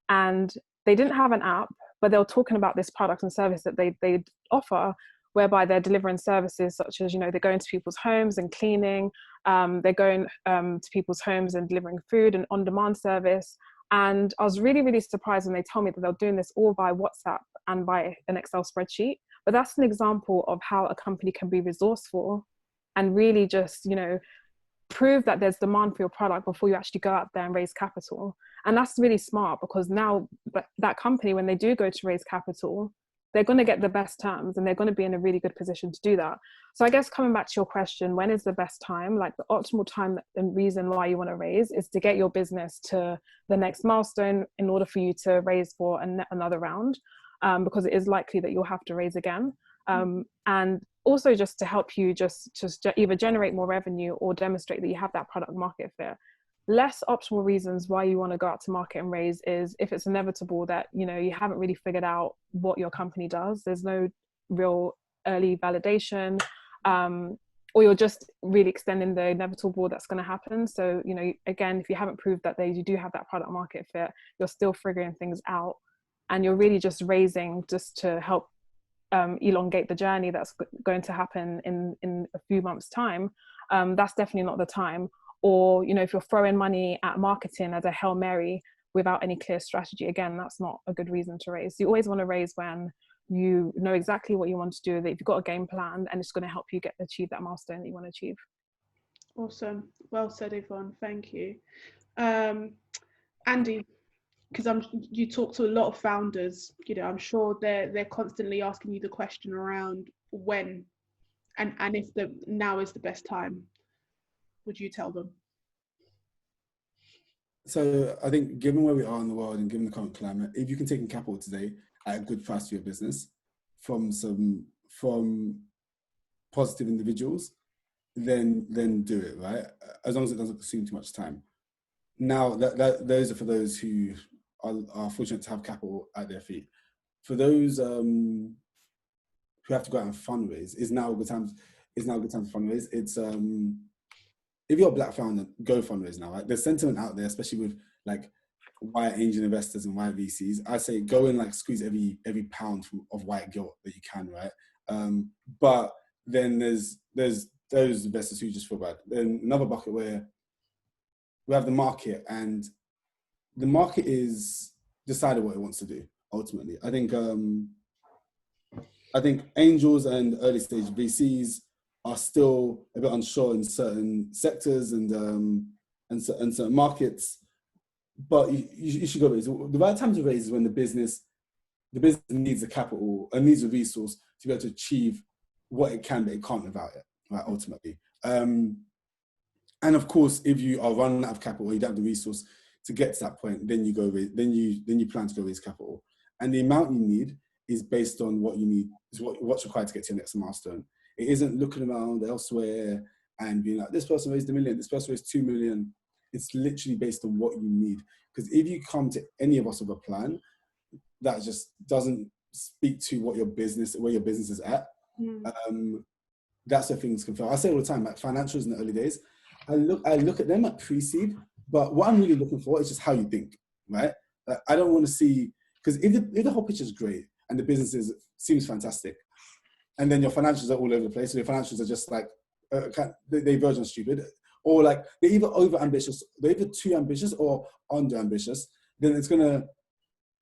and they didn't have an app, but they were talking about this product and service that they offer, whereby they're delivering services such as, they're going to people's homes and cleaning, they're going to people's homes and delivering food and on-demand service. And I was really, really surprised when they told me that they're doing this all by WhatsApp and by an Excel spreadsheet. But that's an example of how a company can be resourceful and really just, prove that there's demand for your product before you actually go out there and raise capital. And that's really smart, because now that company, when they do go to raise capital, they're going to get the best terms and they're going to be in a really good position to do that. So I guess coming back to your question, when is the best time? Like, the optimal time and reason why you want to raise is to get your business to the next milestone in order for you to raise for another round, because it is likely that you'll have to raise again. And also just to help you just either generate more revenue or demonstrate that you have that product market fit. Less optimal reasons why you want to go out to market and raise is if it's inevitable that, you haven't really figured out what your company does. There's no real early validation, or you're just really extending the inevitable that's going to happen. So, again, if you haven't proved that you do have that product market fit, you're still figuring things out, and you're really just raising just to help elongate the journey that's going to happen in a few months' time, that's definitely not the time. Or, if you're throwing money at marketing as a Hail Mary without any clear strategy, again, that's not a good reason to raise. You always want to raise when you know exactly what you want to do, that you've got a game plan and it's going to help you achieve that milestone that you want to achieve. Awesome. Well said, Yvonne. Thank you. Andy, because you talk to a lot of founders, I'm sure they're constantly asking you the question around when and if now is the best time. Would you tell them? So I think, given where we are in the world and given the current climate, if you can take in capital today at a good price for your business from positive individuals, then do it, right? As long as it doesn't consume too much time. Now, those are for those who are fortunate to have capital at their feet. For those who have to go out and fundraise, is now a good time to fundraise. It's if you're a Black founder, go fundraise now. Right? There's sentiment out there, especially with like white angel investors and white VCs. I say go and squeeze every pound of white guilt that you can, right? But then there's those investors who just feel bad. Then another bucket where we have the market, and the market is decided what it wants to do ultimately. I think angels and early stage VCs are still a bit unsure in certain sectors and certain markets, but you should go raise. The right time to raise is when the business needs the capital and needs a resource to be able to achieve what it can, but it can't without it, right? Ultimately, and of course, if you are running out of capital or you don't have the resource to get to that point, then you go raise. Then you plan to go raise capital, and the amount you need is based on what you need, is what's required to get to your next milestone. It isn't looking around elsewhere and being like, this person raised $1 million, this person raised $2 million. It's literally based on what you need. Because if you come to any of us with a plan that just doesn't speak to where your business is at, that's where things can fail. I say all the time, like financials in the early days, I look at them at pre-seed, but what I'm really looking for is just how you think, right? Like, I don't want to see, because if the whole picture is great and the business seems fantastic, and then your financials are all over the place, so your financials are just like, they verge on stupid, or like they're either over ambitious, they're either too ambitious or under ambitious, then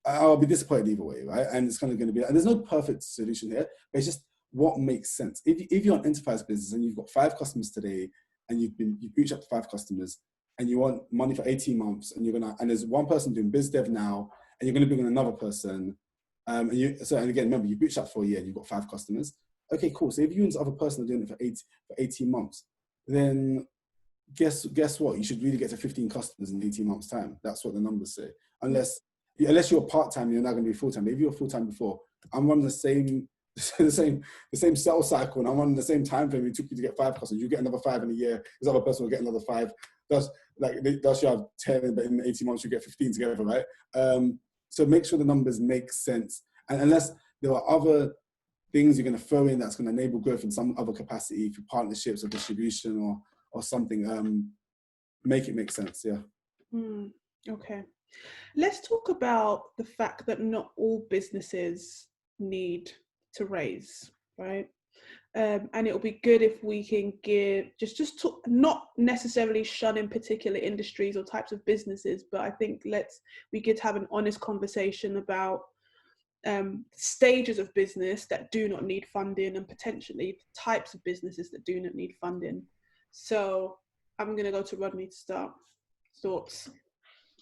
I'll be disappointed either way, right? And it's kind of going to be, and there's no perfect solution here, but it's just what makes sense. If you're an enterprise business and you've got 5 customers today, and you've reached up to 5 customers, and you want money for 18 months, and there's one person doing biz dev now, and you're going to bring in another person, and again, remember, you reached up for a year and you've got 5 customers. Okay, cool. So if you and this other person are doing it for 18 months, then guess what? You should really get to 15 customers in 18 months' time. That's what the numbers say. Unless you're part-time, you're not going to be full-time. Maybe you're full-time before. I'm running the same sales cycle, and I'm running the same time frame it took you to get 5 customers. You get another 5 in a year. This other person will get another 5. Thus you have 10, but in 18 months you get 15 together, right? So make sure the numbers make sense. And unless there are other things you're going to throw in that's going to enable growth in some other capacity through partnerships or distribution or something. Make it make sense. Yeah. Okay. Let's talk about the fact that not all businesses need to raise, right? And it'll be good if we can give just talk, not necessarily shunning particular industries or types of businesses, but I think we could have an honest conversation about stages of business that do not need funding and potentially types of businesses that do not need funding. So I'm going to go to Rodney to start. Thoughts?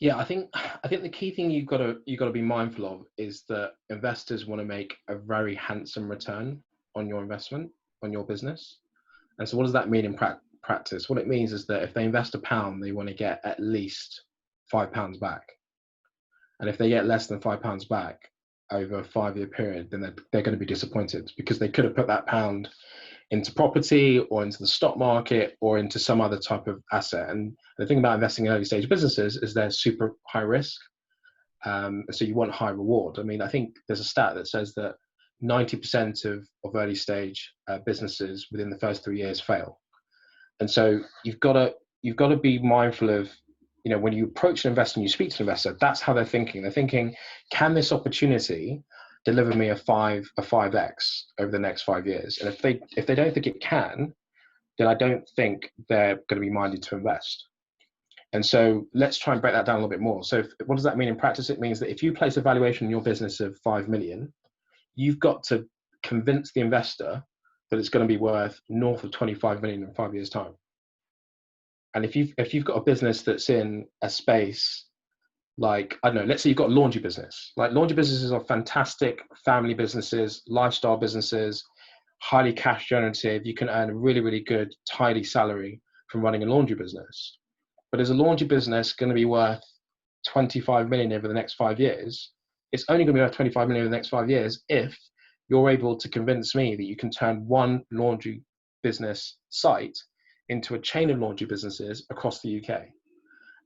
Yeah, I think the key thing you've got to be mindful of is that investors want to make a very handsome return on your investment, on your business. And so what does that mean in practice? What it means is that if they invest £1, they want to get at least £5 back. And if they get less than £5 back over a 5-year period, then they're going to be disappointed, because they could have put that pound into property or into the stock market or into some other type of asset. And the thing about investing in early stage businesses is they're super high risk. So you want high reward. I mean, I think there's a stat that says that 90% of early stage businesses within the first 3 years fail. And so you've got to be mindful of, when you approach an investor and you speak to an investor, that's how they're thinking. They're thinking, can this opportunity deliver me a 5x over the next 5 years? And if they don't think it can, then I don't think they're going to be minded to invest. And so let's try and break that down a little bit more. So what does that mean in practice? It means that if you place a valuation in your business of 5 million, you've got to convince the investor that it's going to be worth north of 25 million in 5 years' time. And if you've got a business that's in a space like, I don't know, let's say you've got a laundry business. Like, laundry businesses are fantastic family businesses, lifestyle businesses, highly cash generative. You can earn a really, really good, tidy salary from running a laundry business. But is a laundry business going to be worth 25 million over the next 5 years? It's only going to be worth 25 million over the next 5 years if you're able to convince me that you can turn one laundry business site into a chain of laundry businesses across the UK.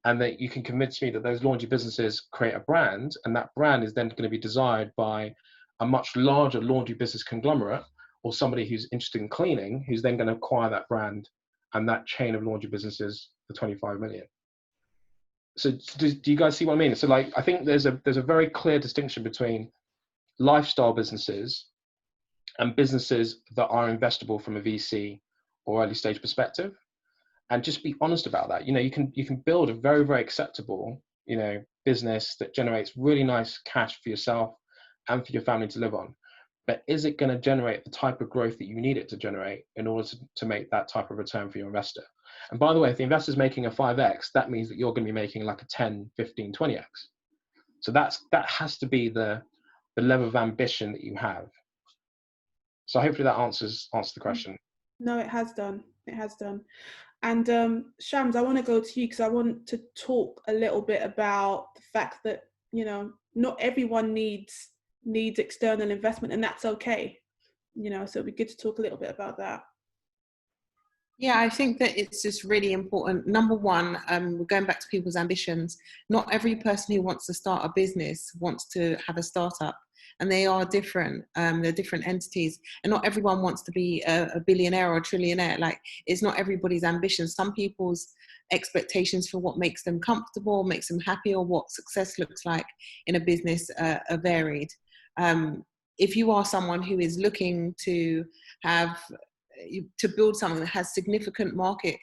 And that you can convince me that those laundry businesses create a brand, and that brand is then going to be desired by a much larger laundry business conglomerate or somebody who's interested in cleaning, who's then going to acquire that brand and that chain of laundry businesses for 25 million. So do you guys see what I mean? So, like, I think there's a very clear distinction between lifestyle businesses and businesses that are investable from a VC or early stage perspective. And just be honest about that. You can build a very, very acceptable, business that generates really nice cash for yourself and for your family to live on. But is it going to generate the type of growth that you need it to generate in order to make that type of return for your investor? And by the way, if the investor's making a 5x, that means that you're going to be making like a 10, 15, 20x. So that has to be the level of ambition that you have. So hopefully that answers the question. No, it has done. It has done. And Shams, I want to go to you because I want to talk a little bit about the fact that, not everyone needs external investment, and that's okay. So it'd be good to talk a little bit about that. Yeah, I think that it's just really important. Number one, we're going back to people's ambitions. Not every person who wants to start a business wants to have a startup. And they are different. They're different entities. And not everyone wants to be a billionaire or a trillionaire. Like, it's not everybody's ambition. Some people's expectations for what makes them comfortable, makes them happy, or what success looks like in a business are varied. If you are someone who is looking to build something that has significant market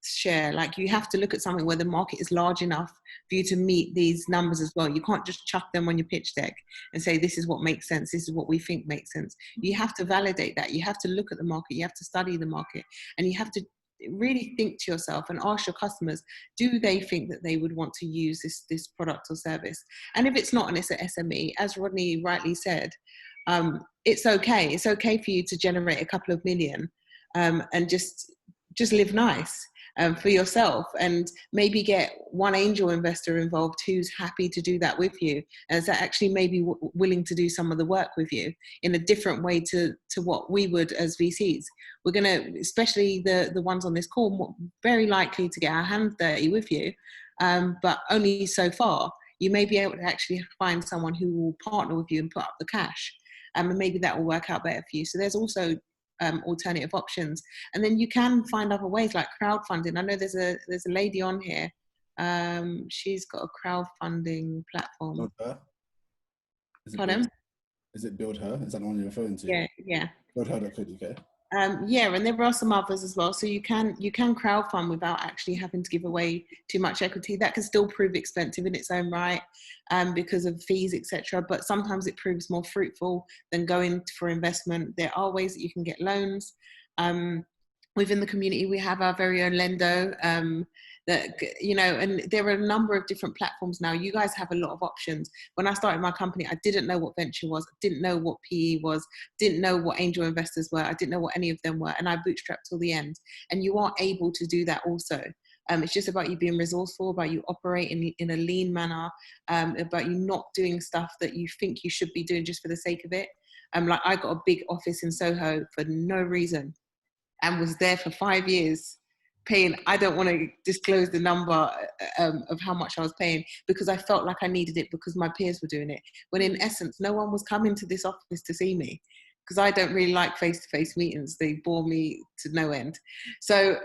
share, like, you have to look at something where the market is large enough for you to meet these numbers as well. You can't just chuck them on your pitch deck and say, this is what makes sense, this is what we think makes sense. You have to validate that. You have to look at the market, you have to study the market, and you have to really think to yourself and ask your customers, do they think that they would want to use this product or service? And if it's not, and it's an SME, as Rodney rightly said, it's okay. It's okay for you to generate a couple of million and just live nice. For yourself, and maybe get one angel investor involved who's happy to do that with you, as that actually may be willing to do some of the work with you in a different way to what we would as VCs. We're going to, especially the ones on this call, very likely to get our hands dirty with you, but only so far. You may be able to actually find someone who will partner with you and put up the cash. and maybe that will work out better for you. So there's also alternative options, and then you can find other ways like crowdfunding. I know there's a lady on here. She's got a crowdfunding platform. Build Her? Pardon? Is it Build Her? Is that the one you're referring to? Yeah. BuildHer.co.uk. Yeah, and there are some others as well. So you can crowdfund without actually having to give away too much equity. That can still prove expensive in its own right, because of fees, etc. But sometimes it proves more fruitful than going for investment. There are ways that you can get loans. Within the community, we have our very own Lendo. That, you know, and there are a number of different platforms now. You guys have a lot of options. When I started my company, I didn't know what venture was, I didn't know what PE was, didn't know what angel investors were, I didn't know what any of them were, and I bootstrapped till the end. And you are able to do that also. It's just about you being resourceful, about you operating in a lean manner, about you not doing stuff that you think you should be doing just for the sake of it. Like I got a big office in Soho for no reason and was there for 5 years paying, I don't want to disclose the number of how much I was paying, because I felt like I needed it because my peers were doing it. When in essence, no one was coming to this office to see me, because I don't really like face-to-face meetings. They bore me to no end. So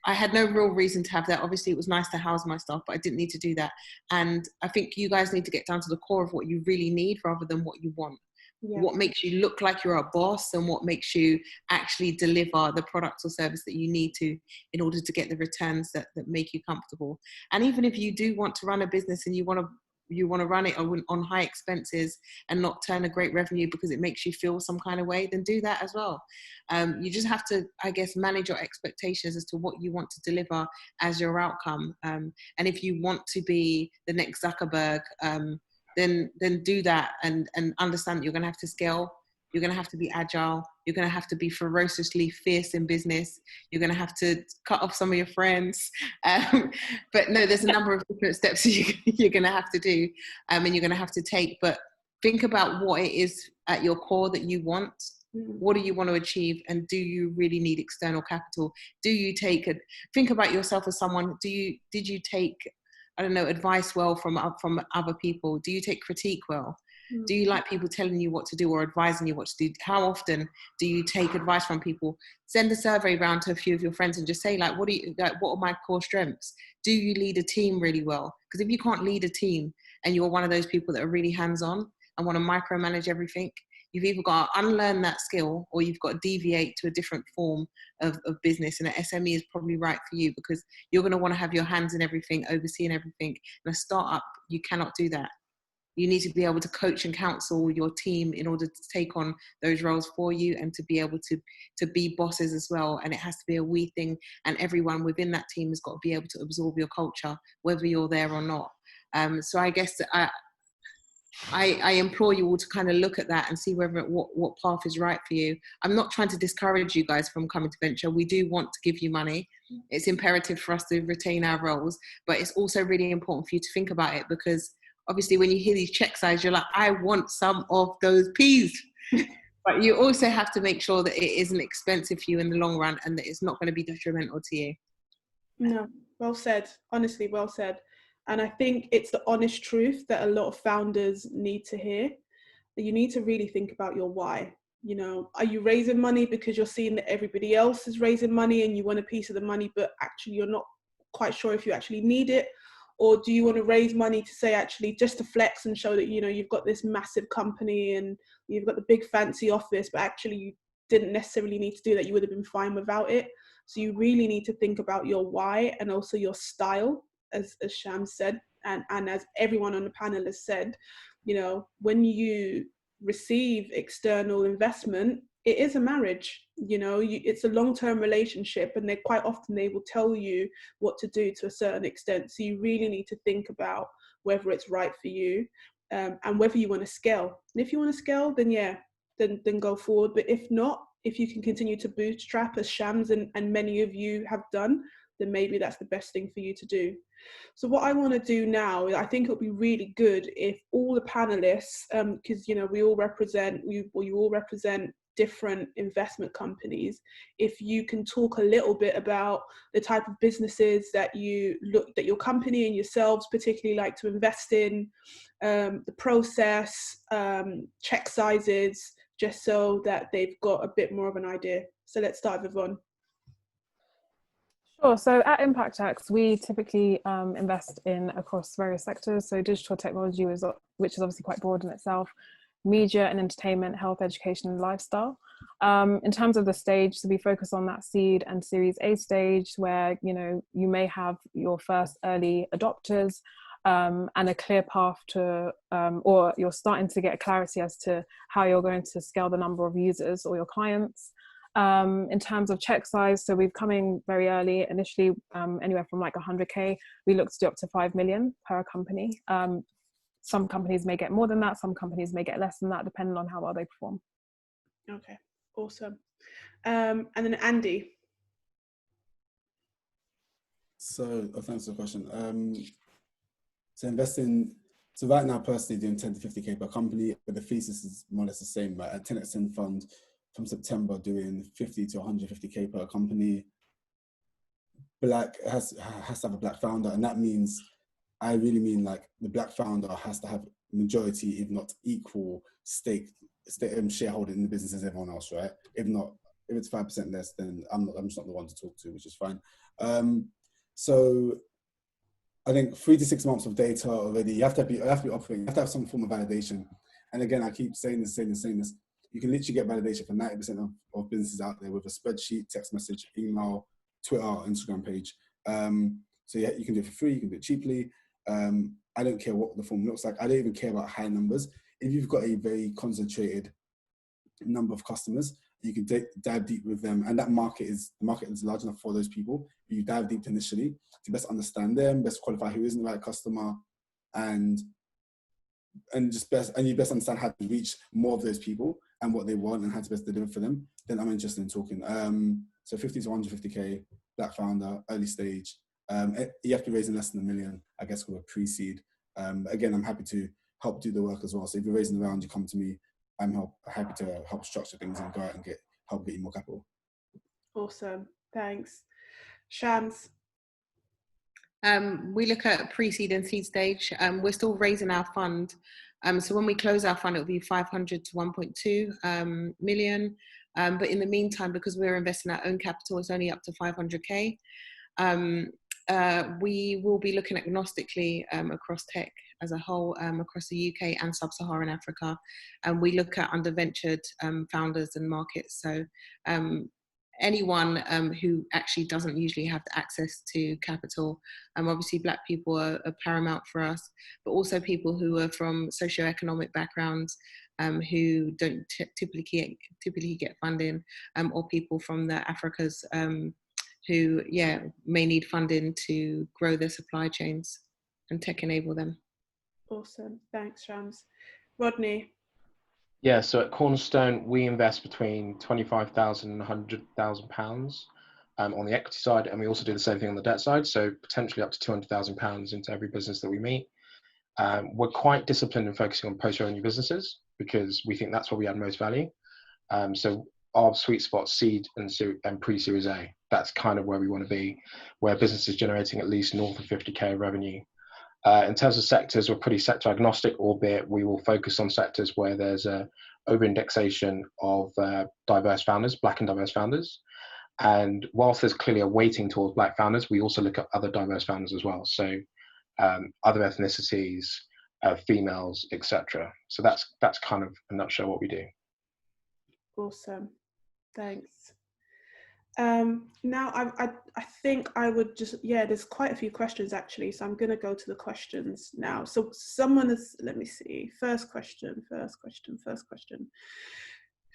I had no real reason to have that. Obviously, it was nice to house my stuff, but I didn't need to do that. And I think you guys need to get down to the core of what you really need rather than what you want. Yeah. What makes you look like you're a boss, and what makes you actually deliver the product or service that you need to in order to get the returns that make you comfortable. And even if you do want to run a business and you want to run it on high expenses and not turn a great revenue because it makes you feel some kind of way, then do that as well. You just have to, I guess, manage your expectations as to what you want to deliver as your outcome. And if you want to be the next Zuckerberg, then do that, and understand that you're going to have to scale. You're going to have to be agile. You're going to have to be ferociously fierce in business. You're going to have to cut off some of your friends. But no, there's a number of different steps you're going to have to do, and you're going to have to take. But think about what it is at your core that you want. What do you want to achieve? And do you really need external capital? Do you think about yourself as someone, did you take, I don't know, advice well from other people? Do you take critique well? Do you like people telling you what to do or advising you what to do? How often do you take advice from people? Send a survey around to a few of your friends and just say, like, what are my core strengths? Do you lead a team really well? Because if you can't lead a team and you're one of those people that are really hands-on and want to micromanage everything, you've either got to unlearn that skill or you've got to deviate to a different form of business. And an SME is probably right for you, because you're going to want to have your hands in everything, overseeing everything. In a startup, you cannot do that. You need to be able to coach and counsel your team in order to take on those roles for you, and to be able to be bosses as well. And it has to be a we thing, and everyone within that team has got to be able to absorb your culture, whether you're there or not. So I guess I implore you all to kind of look at that and see whether what path is right for you. I'm not trying to discourage you guys from coming to venture. We do want to give you money. It's imperative for us to retain our roles, but it's also really important for you to think about it, because obviously when you hear these check sizes, you're like, I want some of those peas. But you also have to make sure that it isn't expensive for you in the long run, and that it's not going to be detrimental to you. No, well said. Honestly, well said. And I think it's the honest truth that a lot of founders need to hear. That you need to really think about your why. You know, are you raising money because you're seeing that everybody else is raising money and you want a piece of the money, but actually you're not quite sure if you actually need it? Or do you want to raise money to say, actually, just to flex and show that, you know, you've got this massive company and you've got the big fancy office, but actually you didn't necessarily need to do that. You would have been fine without it. So you really need to think about your why, and also your style, as Shams said, and as everyone on the panel has said. You know, when you receive external investment, it is a marriage. You know, it's a long-term relationship, and quite often they will tell you what to do to a certain extent. So you really need to think about whether it's right for you, and whether you want to scale. And if you want to scale, then yeah, then go forward. But if not, if you can continue to bootstrap, as Shams and many of you have done, then maybe that's the best thing for you to do. So what I want to do now, I think it'll be really good if all the panelists, because you know you all represent different investment companies, if you can talk a little bit about the type of businesses that your company and yourselves particularly like to invest in, the process, check sizes, just so that they've got a bit more of an idea. So let's start with Yvonne. Sure. So at Impact X, we typically invest in across various sectors. So digital technology, which is obviously quite broad in itself, media and entertainment, health, education, and lifestyle. In terms of the stage, so we focus on that seed and Series A stage, where you may have your first early adopters and a clear path to, or you're starting to get clarity as to how you're going to scale the number of users or your clients. In terms of check size, so we've come in very early, initially anywhere from like 100K. We look to do up to 5 million per company. Some companies may get more than that, some companies may get less than that, depending on how well they perform. Okay, awesome. And then Andy. So, thanks for the question. So right now, personally doing 10 to 50K per company, but the thesis is more or less the same. Right? At 10x10 fund from September, doing 50 to 150K per company. Black has to have a black founder, and that means, I really mean like the black founder has to have majority, if not equal, shareholding in the business as everyone else, right? If it's 5% less, then I'm just not the one to talk to, which is fine. So I think 3 to 6 months of data already. You have to be offering. You have to have some form of validation. And again, I keep saying this. You can literally get validation for 90% of businesses out there with a spreadsheet, text message, email, Twitter, Instagram page. So yeah, you can do it for free. You can do it cheaply. I don't care what the form looks like. I don't even care about high numbers. If you've got a very concentrated number of customers, you can dive deep with them, and the market is large enough for those people. You dive deep initially to best understand them, best qualify who isn't the right customer, and you best understand how to reach more of those people and what they want and how to best deliver for them. Then I'm interested in talking. So 50 to 150K, black founder, early stage. You have to be raising less than $1 million, I guess, with a pre-seed. Again, I'm happy to help do the work as well. So if you're raising a round, you come to me. I'm happy to help structure things and go out and help get you more capital. Awesome, thanks. Shams. We look at pre-seed and seed stage. We're still raising our fund. So when we close our fund, it'll be 500 to 1.2 million. But in the meantime, because we're investing our own capital, it's only up to 500K. We will be looking agnostically across tech as a whole, across the UK and sub-Saharan Africa. And we look at underventured founders and markets. So anyone who actually doesn't usually have the access to capital. Obviously, Black people are paramount for us, but also people who are from socioeconomic backgrounds who don't typically get funding, or people from the Africas who may need funding to grow their supply chains and tech enable them. Awesome, thanks, Shams. Rodney. Yeah, so at Cornerstone, we invest between £25,000 and £100,000 on the equity side, and we also do the same thing on the debt side, so potentially up to £200,000 into every business that we meet. We're quite disciplined in focusing on post-revenue businesses because we think that's where we add most value. So our sweet spot, seed and pre-Series A, that's kind of where we want to be, where business is generating at least north of 50K revenue. In terms of sectors, we're pretty sector agnostic, albeit we will focus on sectors where there's a over-indexation of diverse founders, Black and diverse founders. And whilst there's clearly a weighting towards Black founders, we also look at other diverse founders as well. So other ethnicities, females, etc. So that's kind of in a nutshell what we do. Awesome, thanks. Now I think I would just, there's quite a few questions actually, so I'm going to go to the questions now. So someone is, let me see, first question.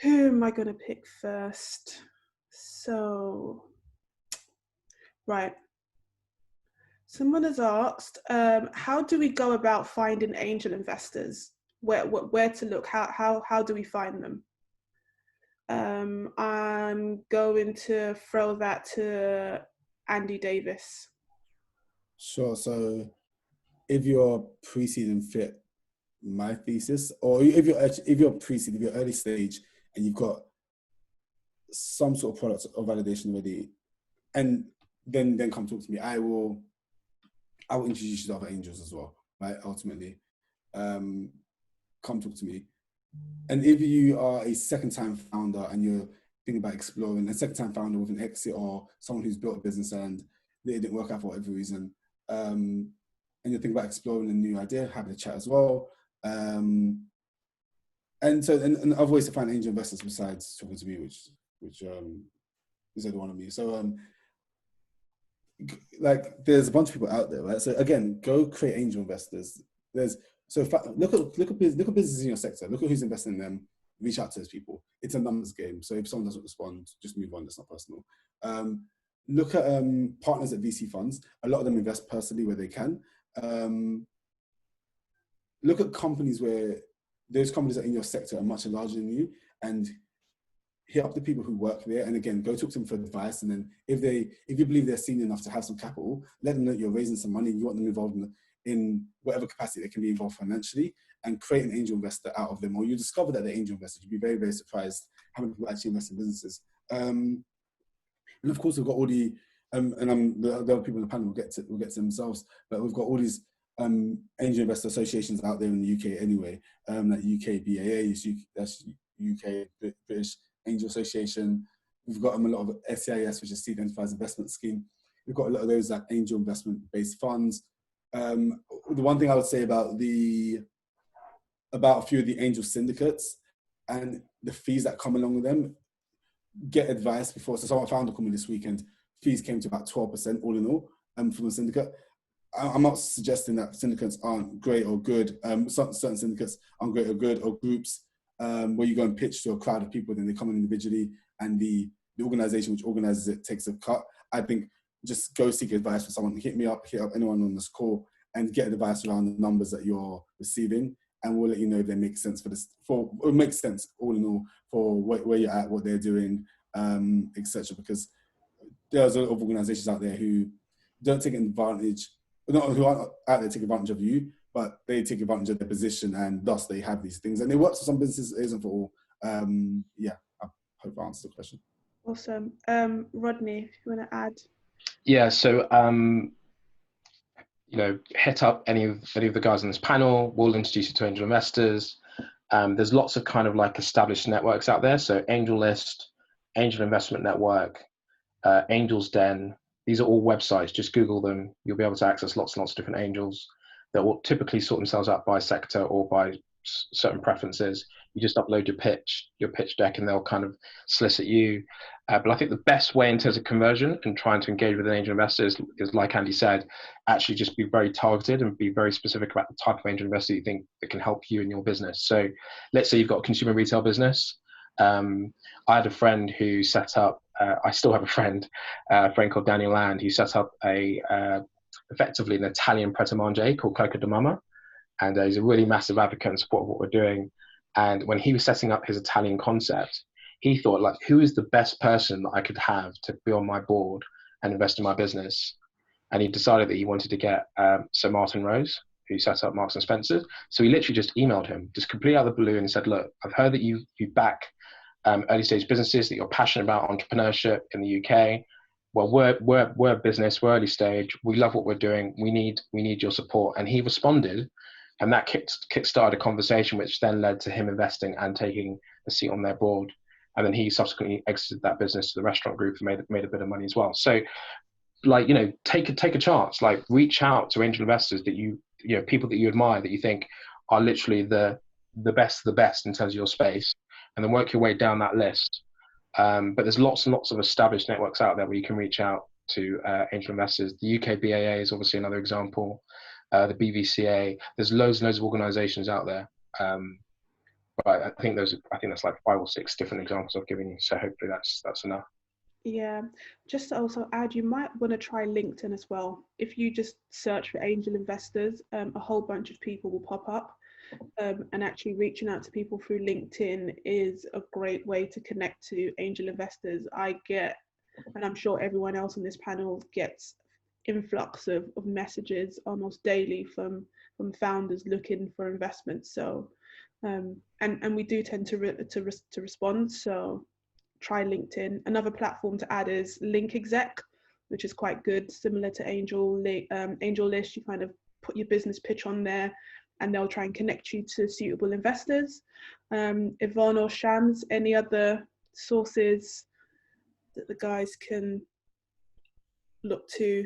Who am I going to pick first? So, right. Someone has asked, how do we go about finding angel investors? Where to look? How do we find them? I'm going to throw that to Andy Davis. Sure. So if you're pre-seed and fit, my thesis, or if you're pre-seed, if you're early stage and you've got some sort of product or validation ready, and then come talk to me. I will introduce you to other angels as well, right? Ultimately, come talk to me. And if you are a second-time founder and you're thinking about exploring, a second-time founder with an exit, or someone who's built a business and it didn't work out for whatever reason, and you're thinking about exploring a new idea, having a chat as well. And other ways to find angel investors besides talking to me, which is the one of me. So like there's a bunch of people out there, right? So again, go create angel investors. Look at businesses in your sector. Look at who's investing in them. Reach out to those people. It's a numbers game. So if someone doesn't respond, just move on. It's not personal. Look at partners at VC funds. A lot of them invest personally where they can. Look at companies where those companies that are in your sector are much larger than you, and hit up the people who work there. And again, go talk to them for advice. And then if you believe they're senior enough to have some capital, let them know you're raising some money and you want them involved in whatever capacity they can be involved financially, and create an angel investor out of them. Or you discover that they're angel investors. You'd be very, very surprised how many people actually invest in businesses. And of course, we've got all the, the other people in the panel will get to themselves, but we've got all these angel investor associations out there in the UK anyway, like UK BAA, that's UK British Angel Association. We've got a lot of SEIS, which is Seed Enterprise Investment Scheme. We've got a lot of those like angel investment based funds. The one thing I would say about a few of the angel syndicates and the fees that come along with them, get advice before. So someone found a company this weekend, fees came to about 12% all in all from the syndicate. I'm not suggesting that syndicates aren't great or good. Certain syndicates aren't great or good, or groups where you go and pitch to a crowd of people, then they come in individually, and the organization which organizes it takes a cut. I think just go seek advice from someone. Hit me up, hit up anyone on this call, and get advice around the numbers that you're receiving, and we'll let you know if they make sense it makes sense all in all for where you're at, what they're doing, etc. Because there's a lot of organizations out there who don't take advantage, who aren't out there to take advantage of you, but they take advantage of their position, and thus they have these things. And it works for some businesses, it isn't for all. Yeah, I hope I answered the question. Awesome. Rodney, if you want to add. Yeah, so hit up any of the guys on this panel. We'll introduce you to angel investors. There's lots of kind of like established networks out there. So Angel List, Angel Investment Network, Angel's Den. These are all websites. Just Google them. You'll be able to access lots and lots of different angels that will typically sort themselves out by sector or by certain preferences. You just upload your pitch deck, and they'll kind of solicit you. But I think the best way in terms of conversion and trying to engage with an angel investor is like Andy said, actually just be very targeted and be very specific about the type of angel investor you think that can help you in your business. So let's say you've got a consumer retail business. I had a friend who set up, I still have a friend called Daniel Land, who set up effectively an Italian pret-a-manger called Coco de Mama. And he's a really massive advocate and support of what we're doing. And when he was setting up his Italian concept, he thought, like, who is the best person that I could have to be on my board and invest in my business? And he decided that he wanted to get Sir Martin Rose, who set up Marks and Spencer. So he literally just emailed him, just completely out of the blue, and said, look, I've heard that you back early stage businesses, that you're passionate about entrepreneurship in the UK. Well, we're a business, we're early stage. We love what we're doing. We need your support. And he responded, and that kickstarted a conversation, which then led to him investing and taking a seat on their board. And then he subsequently exited that business to the restaurant group and made a bit of money as well. So, like, take a chance. Like, reach out to angel investors that people that you admire, that you think are literally the best of the best in terms of your space, and then work your way down that list. But there's lots and lots of established networks out there where you can reach out to angel investors. The UK BAA is obviously another example. The BVCA. There's loads and loads of organisations out there. But I think that's like 5 or 6 different examples I've given you. So hopefully that's enough. Yeah, just to also add, you might want to try LinkedIn as well. If you just search for angel investors, a whole bunch of people will pop up. And actually reaching out to people through LinkedIn is a great way to connect to angel investors. I get, and I'm sure everyone else on this panel gets, influx of messages almost daily from founders looking for investments. So and we do tend to respond. So try LinkedIn. Another platform to add is Link Exec, which is quite good, similar to Angel List. You kind of put your business pitch on there, and they'll try and connect you to suitable investors. Yvonne or Shams, any other sources that the guys can look to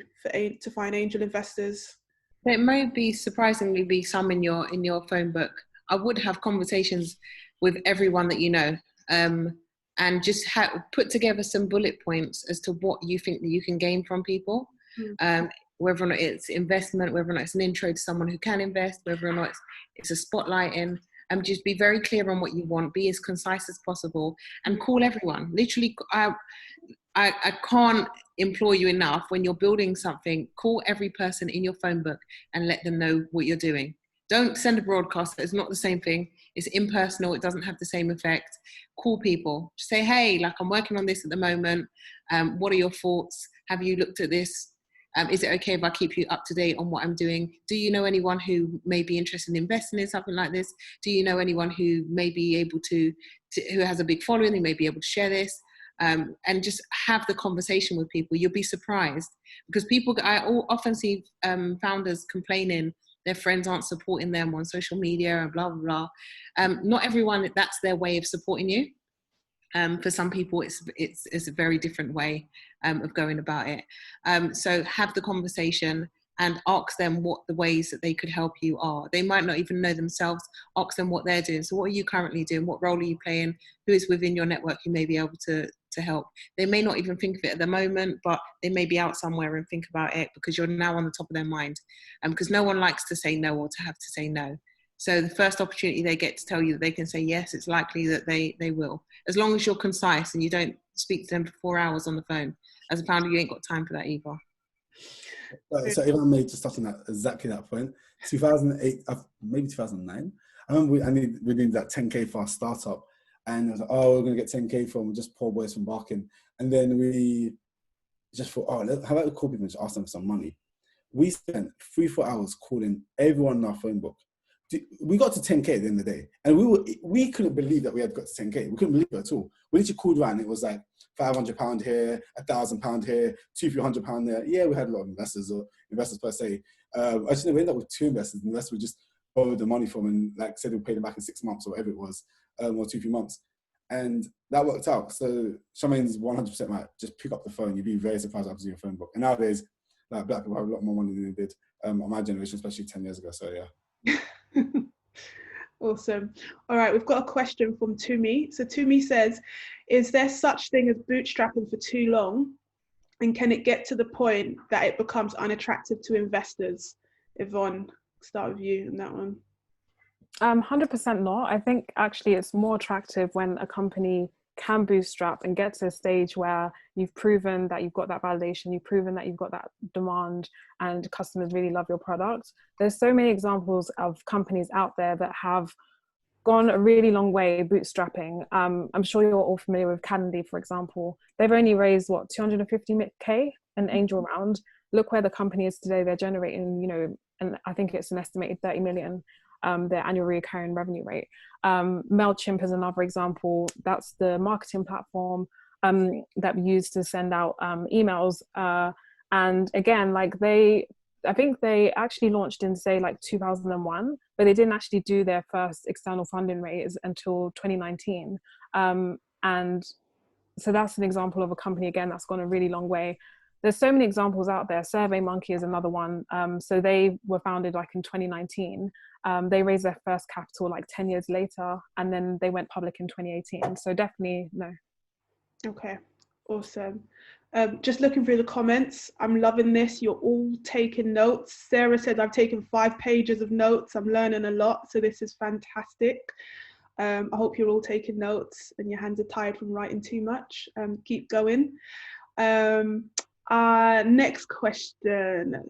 find angel investors? There may be surprisingly be some in your phone book. I would have conversations with everyone that you know, and just put together some bullet points as to what you think that you can gain from people. Whether or not it's investment, whether or not it's an intro to someone who can invest, whether or not it's a spotlighting, and just be very clear on what you want, be as concise as possible, and call everyone. Literally, I can't implore you enough, when you're building something, call every person in your phone book and let them know what you're doing. Don't send a broadcast. It's not the same thing. It's impersonal. It doesn't have the same effect. Call people. Just say, hey, like, I'm working on this at the moment. What are your thoughts? Have you looked at this? Is it okay if I keep you up to date on what I'm doing? Do you know anyone who may be interested in investing in something like this? Do you know anyone who may be able to who has a big following, who may be able to share this? And just have the conversation with people. You'll be surprised, because I often see founders complaining their friends aren't supporting them on social media and blah, blah, blah. Not everyone, that's their way of supporting you. For some people, it's a very different way of going about it. So have the conversation and ask them what the ways that they could help you are. They might not even know themselves. Ask them what they're doing. So what are you currently doing? What role are you playing? Who is within your network who may be able to help? They may not even think of it at the moment, but they may be out somewhere and think about it, because you're now on the top of their mind. Because no one likes to say no or to have to say no. So the first opportunity they get to tell you that they can say yes, it's likely that they will. As long as you're concise and you don't speak to them for 4 hours on the phone. As a founder, you ain't got time for that either. So Yvonne made just touching that exactly that point. 2008, maybe 2009. I remember we did that 10K for our startup, and I was like, oh, we're gonna get 10K from just poor boys from Barking, and then we just thought, oh, how about we call people and just ask them for some money? We spent 3-4 hours calling everyone in our phone book. We got to 10K at the end of the day, and we couldn't believe that we had got to 10K. We couldn't believe it at all. We literally called around. It was like £500 here, £1,000 here, £200-300 there. Yeah, we had a lot of investors per se. Actually, we ended up with 2 investors. The investor we just borrowed the money from, and like said, we'll pay them back in 6 months or whatever it was, or 2-3 months, and that worked out. So Charmaine's 100% right. Just pick up the phone. You'd be very surprised what happens in your phone book. And nowadays, like, black people have a lot more money than they did on my generation, especially 10 years ago. So yeah. Awesome. All right, we've got a question from Tumi. So Tumi says, is there such thing as bootstrapping for too long, and can it get to the point that it becomes unattractive to investors? Yvonne, start with you on that one. 100% not. I think actually it's more attractive when a company can bootstrap and get to a stage where you've proven that you've got that validation, you've proven that you've got that demand, and customers really love your product. There's so many examples of companies out there that have gone a really long way bootstrapping. I'm sure you're all familiar with Calendly, for example. They've only raised, 250K an angel round. Look where the company is today. They're generating, and I think it's an estimated 30 million. Their annual recurring revenue rate. MailChimp is another example. That's the marketing platform that we use to send out emails. And again, I think they actually launched in 2001, but they didn't actually do their first external funding raise until 2019. And so that's an example of a company, again, that's gone a really long way. There's so many examples out there. SurveyMonkey is another one. So they were founded in 2019. They raised their first capital 10 years later, and then they went public in 2018. So definitely no. Okay, awesome. Just looking through the comments, I'm loving this. You're all taking notes. Sarah said, I've taken 5 pages of notes. I'm learning a lot. So this is fantastic. I hope you're all taking notes and your hands are tired from writing too much. Keep going. Next question.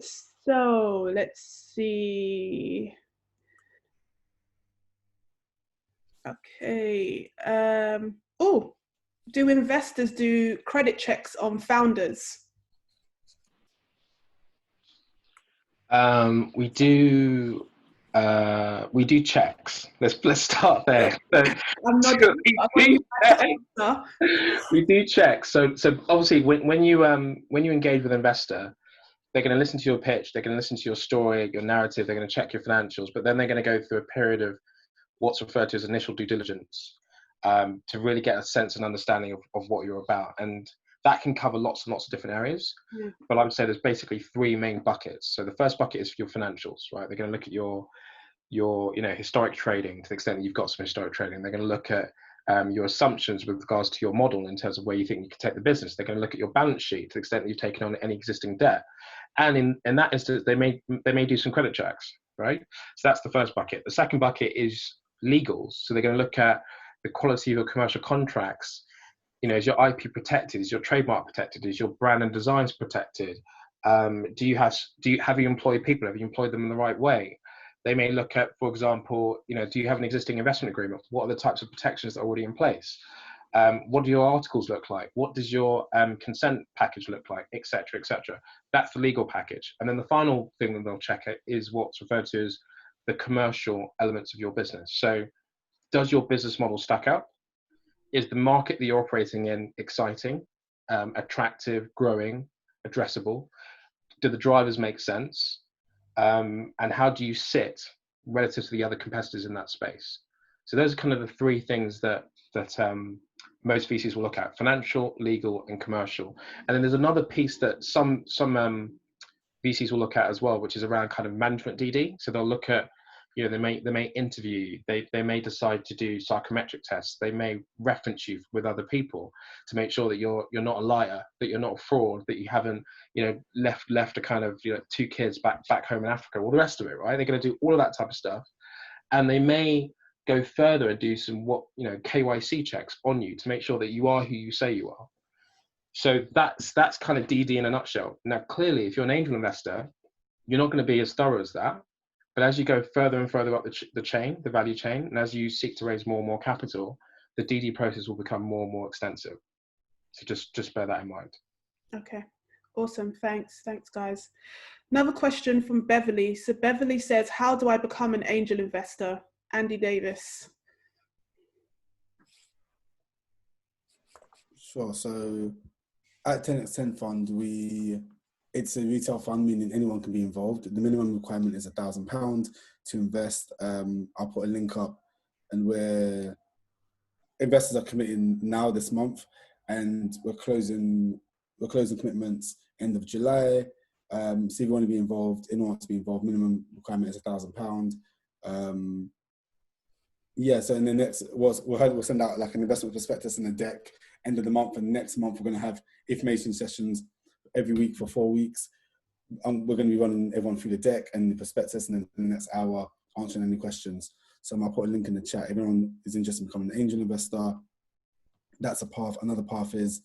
So let's see. Okay. Do investors do credit checks on founders? We do checks. Let's start there. I'm not. We do checks. So obviously when you engage with an investor, they're going to listen to your pitch, they're going to listen to your story, your narrative, they're going to check your financials, but then they're going to go through a period of what's referred to as initial due diligence, to really get a sense and understanding of what you're about. And that can cover lots and lots of different areas. Yeah. But I would say there's basically 3 main buckets. So the first bucket is your financials, right? They're going to look at your historic trading, to the extent that you've got some historic trading. They're going to look at your assumptions with regards to your model in terms of where you think you can take the business. They're going to look at your balance sheet to the extent that you've taken on any existing debt. And in that instance, they may do some credit checks, right? So that's the first bucket. The second bucket is legals. So they're going to look at the quality of your commercial contracts. Is your IP protected? Is your trademark protected? Is your brand and designs protected? Have you employed people? Have you employed them in the right way? They may look at, for example, do you have an existing investment agreement? What are the types of protections that are already in place? What do your articles look like? What does your consent package look like, et cetera, et cetera? That's the legal package. And then the final thing that they'll check is what's referred to as the commercial elements of your business. So does your business model stack up? Is the market that you're operating in exciting, attractive, growing, addressable? Do the drivers make sense? And how do you sit relative to the other competitors in that space? So those are kind of the 3 things that most VCs will look at: financial, legal, and commercial. And then there's another piece that some VCs will look at as well, which is around kind of management DD. So they'll look at, they may interview you, they may decide to do psychometric tests, they may reference you with other people to make sure that you're not a liar, that you're not a fraud, that you haven't left a kind of 2 kids back home in Africa, all the rest of it, right? They're going to do all of that type of stuff, and they may go further and do some KYC checks on you to make sure that you are who you say you are. So that's kind of DD in a nutshell. Now, clearly, if you're an angel investor, you're not going to be as thorough as that. But as you go further and further up the value chain, and as you seek to raise more and more capital, the DD process will become more and more extensive. So just bear that in mind. Okay, awesome. Thanks, guys. Another question from Beverly. So Beverly says, how do I become an angel investor? Andy Davis. Sure. So at 10x10 Fund, it's a retail fund, meaning anyone can be involved. The minimum requirement is £1,000 to invest. I'll put a link up, and where investors are committing now this month, and we're closing commitments end of July. So if you want to be involved, anyone wants to be involved, minimum requirement is £1,000. So in the next, we'll send out like an investment prospectus and a deck end of the month, and next month we're going to have information sessions every week for 4 weeks. We're going to be running everyone through the deck and the prospectus, and then in the next hour answering any questions. So I'll put a link in the chat. If anyone is interested in becoming an angel investor, that's a path. Another path is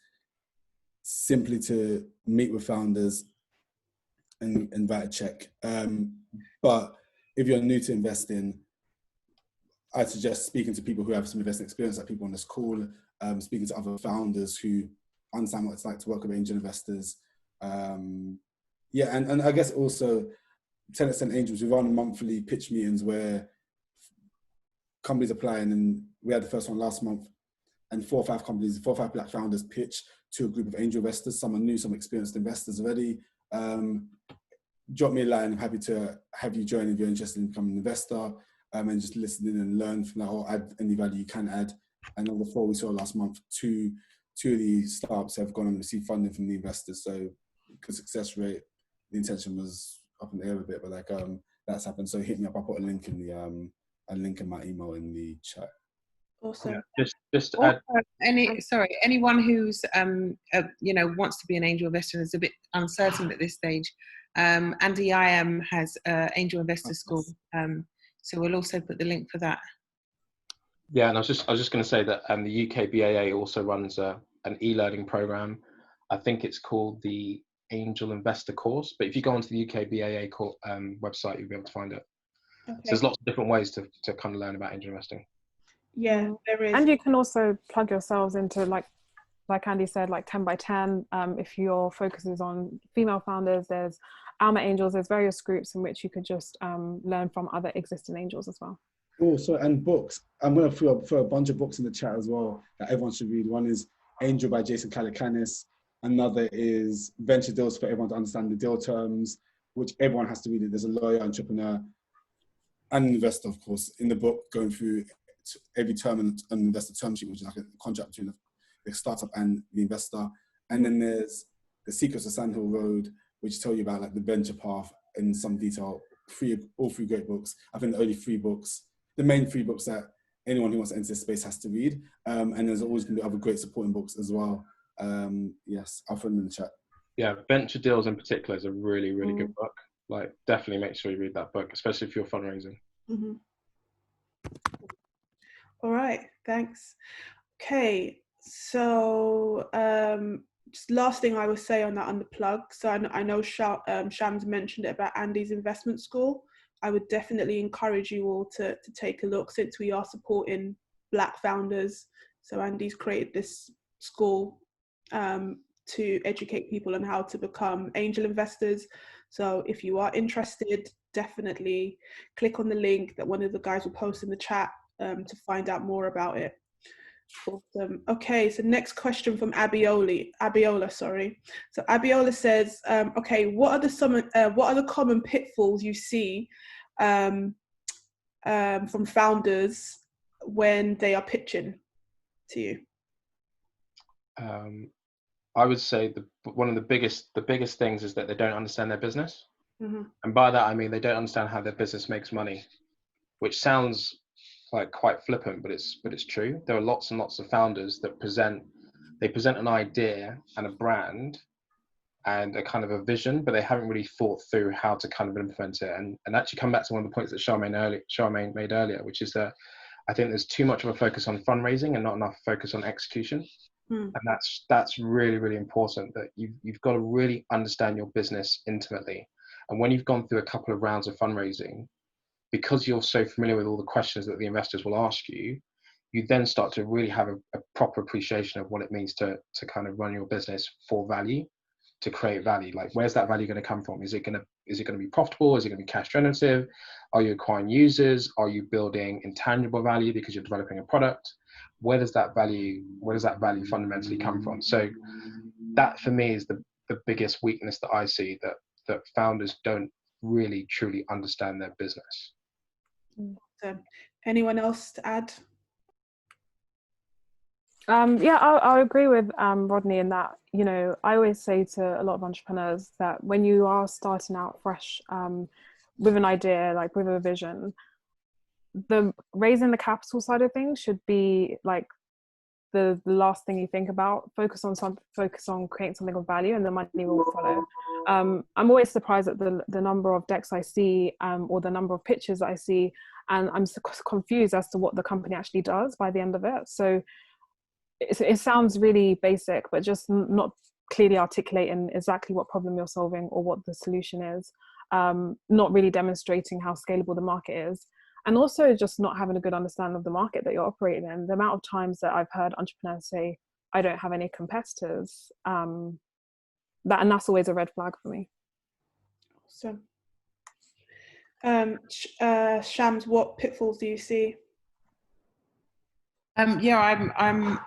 simply to meet with founders and write a check. But if you're new to investing, I'd suggest speaking to people who have some investing experience, like people on this call, speaking to other founders who understand what it's like to work with angel investors. And I guess also 10x10 Angels, we run monthly pitch meetings where companies applying, and we had the first one last month, and 4 or 5 black founders pitch to a group of angel investors. Some are new, some experienced investors already. Drop me a line. I'm happy to have you join if you're interested in becoming an investor, and just listen in and learn from that, or add any value you can add. And of the 4 we saw last month, two of the startups have gone and received funding from the investors. So good success rate. The intention was up in the air a bit, but that's happened. So hit me up. I'll put a link in my email in the chat. Awesome. Just to add, anyone who's wants to be an angel investor and is a bit uncertain at this stage. Andy IM has Angel Investor School, so we'll also put the link for that. Yeah, and I was just going to say that the UK BAA also runs an e-learning program. I think it's called the Angel Investor Course, but if you go onto the UK BAA website, you'll be able to find it. Okay. So there's lots of different ways to kind of learn about angel investing. Yeah, there is. And you can also plug yourselves into, like Andy said, like 10 by 10. If your focus is on female founders, there's Alma Angels, there's various groups in which you could just learn from other existing angels as well. Also, and books. I'm going to throw a bunch of books in the chat as well that everyone should read. One is Angel by Jason Calacanis. Another is venture deals, for everyone to understand the deal terms, which everyone has to read it. There's a lawyer, entrepreneur, and an investor, of course, in the book, going through every term and investor term sheet, which is like a contract between the startup and the investor. And then there's the Secrets of Sand Hill Road, which tell you about like the venture path in some detail. All three great books. I think the only three books, the main three books that anyone who wants to enter this space has to read. And there's always going to be other great supporting books as well. Yes, I'll put them in the chat. Yeah, Venture Deals in particular is a really, really good book. Like, definitely make sure you read that book, especially if you're fundraising. Mm-hmm. All right, thanks. Okay, so just last thing I would say on that, on the plug. So I know Shams mentioned it about Andy's investment school. I would definitely encourage you all to take a look, since we are supporting Black founders. So Andy's created this school to educate people on how to become angel investors. So if you are interested, definitely click on the link that one of the guys will post in the chat to find out more about it. Awesome. Okay, so next question from Abiola, sorry. So Abiola says, okay, what are the common pitfalls you see from founders when they are pitching to you? I would say one of the biggest things is that they don't understand their business. Mm-hmm. And by that, I mean, they don't understand how their business makes money, which sounds like quite flippant, but it's true. There are lots and lots of founders that present an idea and a brand and a kind of a vision, but they haven't really thought through how to kind of implement it. And actually come back to one of the points that Charmaine made earlier, which is that I think there's too much of a focus on fundraising and not enough focus on execution. And that's really, really important, that you've got to really understand your business intimately. And when you've gone through a couple of rounds of fundraising, because you're so familiar with all the questions that the investors will ask you, you then start to really have a proper appreciation of what it means to kind of run your business for value, to create value. Like, where's that value going to come from? Is it going to be profitable? Is it going to be cash generative? Are you acquiring users? Are you building intangible value because you're developing a product? Where does that value fundamentally come from? So that for me is the biggest weakness that I see, that founders don't really truly understand their business. So, anyone else to add? Yeah, I agree with Rodney in that, you know, I always say to a lot of entrepreneurs that when you are starting out fresh with an idea, like with a vision, the raising the capital side of things should be like the last thing you think about. Focus on creating something of value, and the money will follow. I'm always surprised at the number of decks I see or the number of pitches that I see, and I'm so confused as to what the company actually does by the end of it. So it sounds really basic, but just not clearly articulating exactly what problem you're solving or what the solution is, not really demonstrating how scalable the market is, and also just not having a good understanding of the market that you're operating in. The amount of times that I've heard entrepreneurs say, I don't have any competitors, and that's always a red flag for me. So, Shams, what pitfalls do you see? Yeah,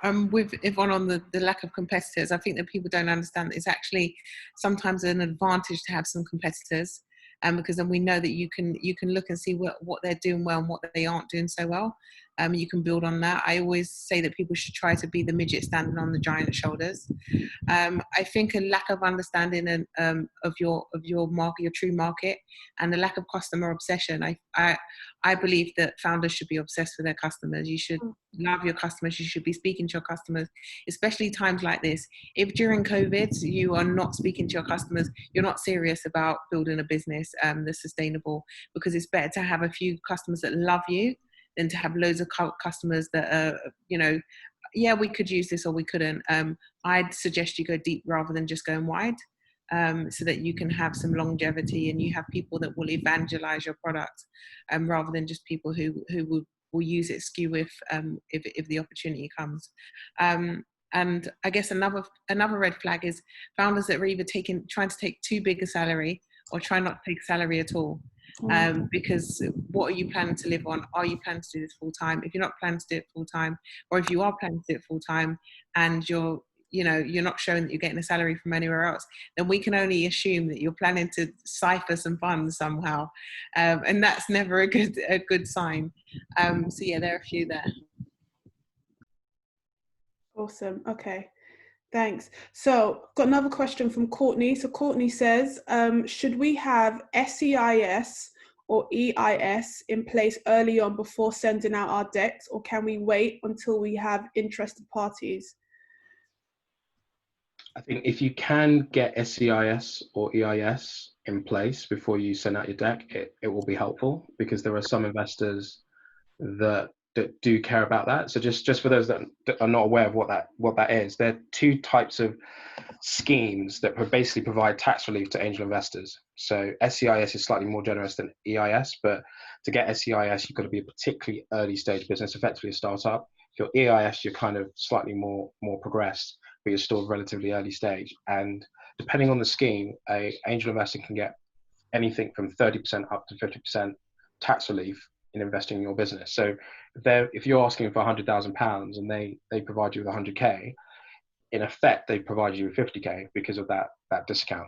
I'm with Yvonne on the lack of competitors. I think that people don't understand that it's actually sometimes an advantage to have some competitors, because then we know that you can look and see what they're doing well and what they aren't doing so well. You can build on that. I always say that people should try to be the midget standing on the giant's shoulders. I think a lack of understanding of your market, your true market, and the lack of customer obsession. I believe that founders should be obsessed with their customers. You should love your customers. You should be speaking to your customers, especially times like this. If during COVID you are not speaking to your customers, you're not serious about building a business that's sustainable, because it's better to have a few customers that love you than to have loads of customers that are, you know, yeah, we could use this or we couldn't. I'd suggest you go deep rather than just going wide, so that you can have some longevity and you have people that will evangelize your product, rather than just people who will use it skew if the opportunity comes. And I guess another red flag is founders that are either trying to take too big a salary or try not to take salary at all. Because what are you planning to live on? Are you planning to do this full time? If you're not planning to do it full time, or if you are planning to do it full time and you're you know, you're not showing that you're getting a salary from anywhere else, then we can only assume that you're planning to cipher some funds somehow, and that's never a good sign. So yeah, there are a few there. Awesome. Okay. Thanks. So, got another question from Courtney. So, Courtney says, should we have SEIS or EIS in place early on before sending out our decks, or can we wait until we have interested parties? I think if you can get SEIS or EIS in place before you send out your deck, it will be helpful, because there are some investors that do care about that. So just for those that are not aware of what that is, there are two types of schemes that basically provide tax relief to angel investors. So SEIS is slightly more generous than EIS, but to get SEIS, you've got to be a particularly early stage business, effectively a startup. If you're EIS, you're kind of slightly more progressed, but you're still relatively early stage. And depending on the scheme, an angel investor can get anything from 30% up to 50% tax relief in investing in your business. So if you're asking for £100,000 and they provide you with 100K, in effect, they provide you with 50K because of that discount,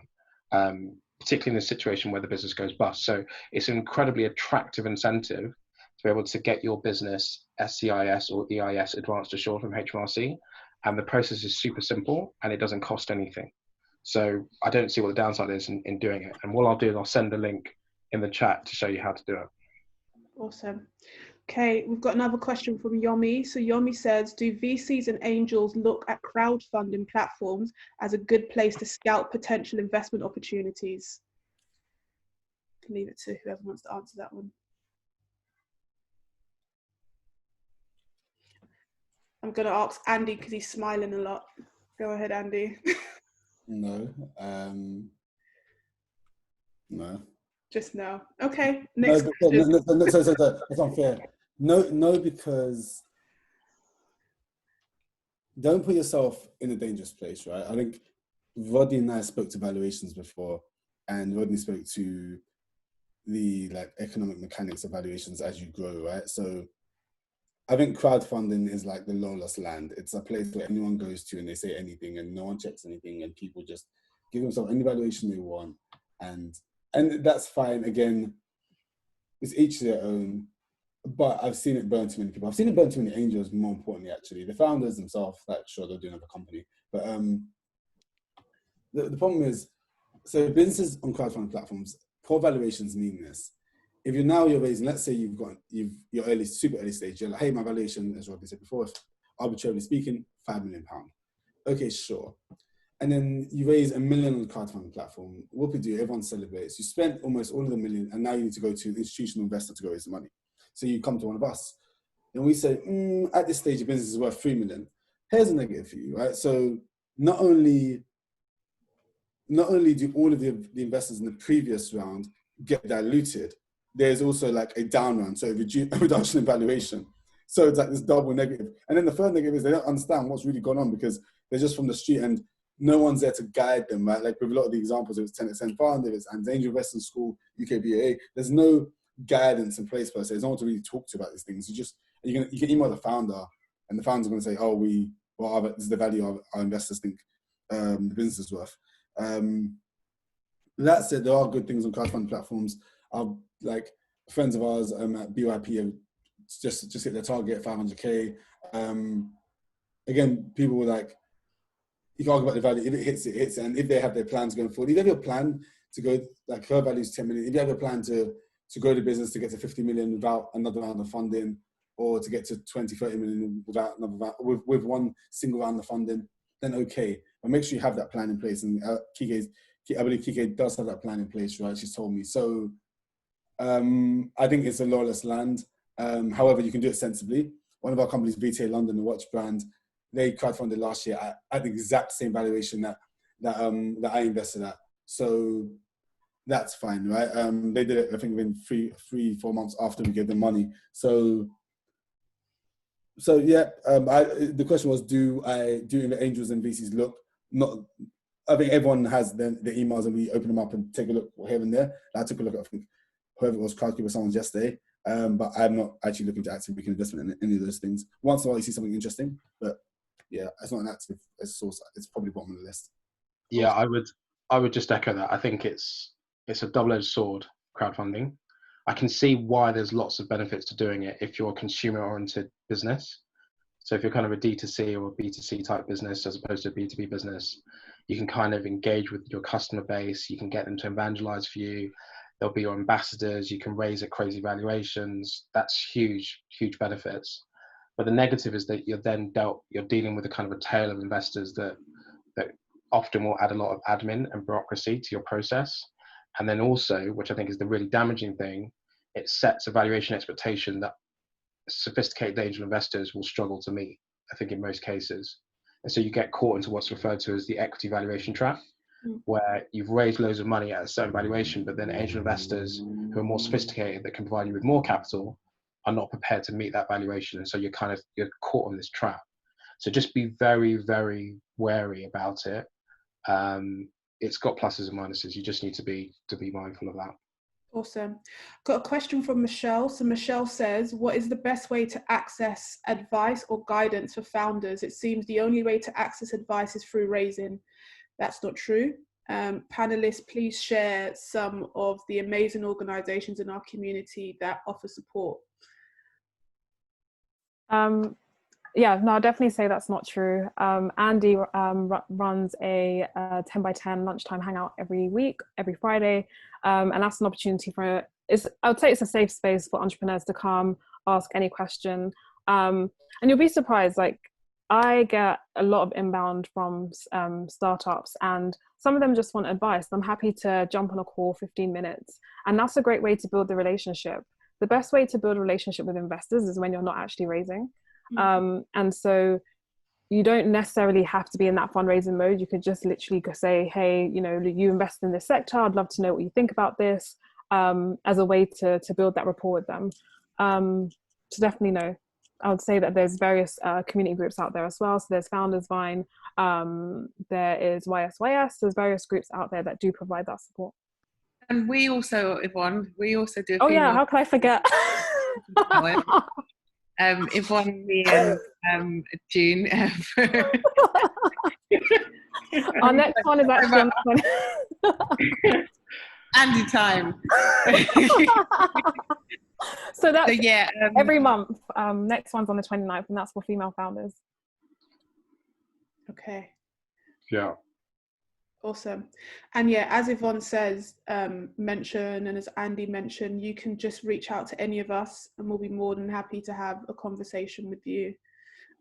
particularly in a situation where the business goes bust. So it's an incredibly attractive incentive to be able to get your business SCIS or EIS advanced assured from HMRC. And the process is super simple and it doesn't cost anything. So I don't see what the downside is in doing it. And what I'll do is I'll send a link in the chat to show you how to do it. Awesome. Okay, we've got another question from Yomi. So Yomi says, do VCs and angels look at crowdfunding platforms as a good place to scout potential investment opportunities? I'll leave it to whoever wants to answer that one. I'm going to ask Andy because he's smiling a lot. Go ahead, Andy. No. No. Just no. Okay, next question. No, that's unfair. No, because don't put yourself in a dangerous place, right? I think Rodney and I spoke to valuations before, and Rodney spoke to the economic mechanics of valuations as you grow, right? So I think crowdfunding is like the lawless land. It's a place where anyone goes to and they say anything and no one checks anything and people just give themselves any valuation they want. And that's fine. Again, it's each their own. But I've seen it burn too many people. I've seen it burn too many angels, more importantly, actually. The founders themselves, sure, they'll do another company. But the problem is, so businesses on crowdfunding platforms, poor valuations mean this. If you're raising, let's say you're super early stage, you're like, hey, my valuation, as Rodney said before, arbitrarily speaking, £5 million. Okay, sure. And then you raise $1 million on the crowdfunding platform. What could you do? Everyone celebrates. You spent almost all of the million, and now you need to go to an institutional investor to go raise the money. So you come to one of us. And we say, at this stage, your business is worth $3 million. Here's a negative for you, right? So not only do all of the investors in the previous round get diluted, there's also a down round, so a reduction in valuation. So it's this double negative. And then the third negative is they don't understand what's really gone on because they're just from the street and no one's there to guide them, right? With a lot of the examples, it was 10% Fund, it was Angel Investment School, UKBAA, there's no guidance in place per se. There's no one to really talk to about these things. You can email the founder and the founder's going to say, this is the value our investors think the business is worth. That said, there are good things on crowdfunding platforms. Friends of ours at BYP have just hit their target, 500K. Again, people were you can argue about the value. If it hits, it hits. And if they have their plans going forward, if you have your plan to go, her value is 10 million. If you have a plan to grow the business to get to 50 million without another round of funding, or to get to 20, 30 million without another round, with one single round of funding, then okay. But make sure you have that plan in place. And I believe Kike does have that plan in place, right? She's told me. So I think it's a lawless land. However, you can do it sensibly. One of our companies, VTA London, the watch brand, they crowdfunded last year at the exact same valuation that I invested at. So that's fine, right? They did it, I think, within 3-4 months after we gave them money. So yeah. The question was, do angels and VCs look? Not. I think everyone has the emails and we open them up and take a look here and there. I took a look at, I think, whoever it was, Crowdkeeper, someone's yesterday. But I'm not actually looking to actively make an investment in any of those things. Once in a while, you see something interesting, but yeah, it's not an active source. It's probably bottom of the list. Yeah, I would just echo that. I think it's a double-edged sword, crowdfunding. I can see why there's lots of benefits to doing it if you're a consumer-oriented business. So if you're kind of a D2C or a B2C type business as opposed to a B2B business, you can kind of engage with your customer base. You can get them to evangelize for you. They'll be your ambassadors. You can raise at crazy valuations. That's huge, huge benefits. But the negative is that you're dealing with a kind of a tail of investors that often will add a lot of admin and bureaucracy to your process. And then also, which I think is the really damaging thing, it sets a valuation expectation that sophisticated angel investors will struggle to meet, I think, in most cases. And so you get caught into what's referred to as the equity valuation trap, where you've raised loads of money at a certain valuation, but then angel investors who are more sophisticated that can provide you with more capital are not prepared to meet that valuation. And so you're caught on this trap. So just be very, very wary about it. It's got pluses and minuses. You just need to be mindful of that. Awesome. Got a question from Michelle. So Michelle says, what is the best way to access advice or guidance for founders? It seems the only way to access advice is through raising. That's not true. Panelists, please share some of the amazing organizations in our community that offer support. Yeah, no, I'll definitely say that's not true. Andy runs a 10 by 10 lunchtime hangout every week, every Friday. And that's an opportunity I would say it's a safe space for entrepreneurs to come, ask any question. And you'll be surprised, like I get a lot of inbound from startups, and some of them just want advice. I'm happy to jump on a call 15 minutes. And that's a great way to build the relationship. The best way to build a relationship with investors is when you're not actually raising. And so you don't necessarily have to be in that fundraising mode. You could just literally say, hey, you invest in this sector. I'd love to know what you think about this, as a way to build that rapport with them. So definitely no. I would say that there's various community groups out there as well. So there's Founders Vine, there is YSYS, there's various groups out there that do provide that support. And we also, Yvonne, do Oh yeah, how can I forget? Yvonne, me and June. Our next one is actually on Andy time. So yeah, every month. Next one's on the 29th, and that's for female founders. Okay. Yeah. Awesome. And yeah, as Yvonne says, mention, and as Andy mentioned, you can just reach out to any of us and we'll be more than happy to have a conversation with you.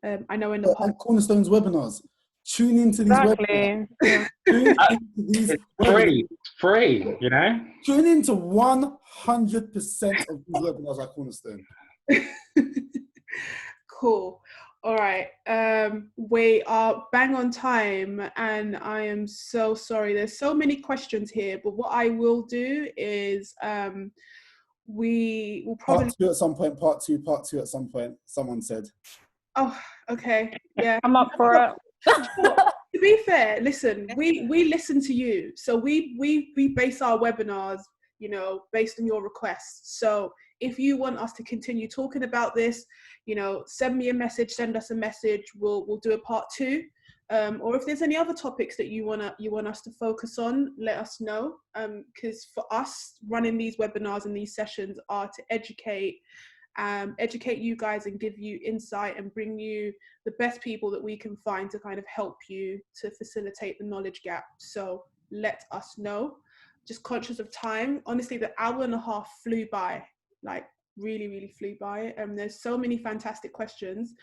I know in the past... Cornerstone's webinars. Tune into these webinars. Yeah. It's free, Tune into 100% of these webinars at Cornerstone. Cool. All right, we are bang on time and I am so sorry. There's so many questions here, but what I will do is we will probably... Part two at some point, part two at some point, someone said. Oh, okay, yeah. I'm up for it. To be fair, listen, we listen to you. So we base our webinars, based on your requests. So if you want us to continue talking about this, send me a message, send us a message. We'll do a part two. Or if there's any other topics that you want us to focus on, let us know. Because for us, running these webinars and these sessions are to educate you guys and give you insight and bring you the best people that we can find to kind of help you to facilitate the knowledge gap. So let us know. Just conscious of time. Honestly, the hour and a half flew by, like really, really flew by. There's so many fantastic questions,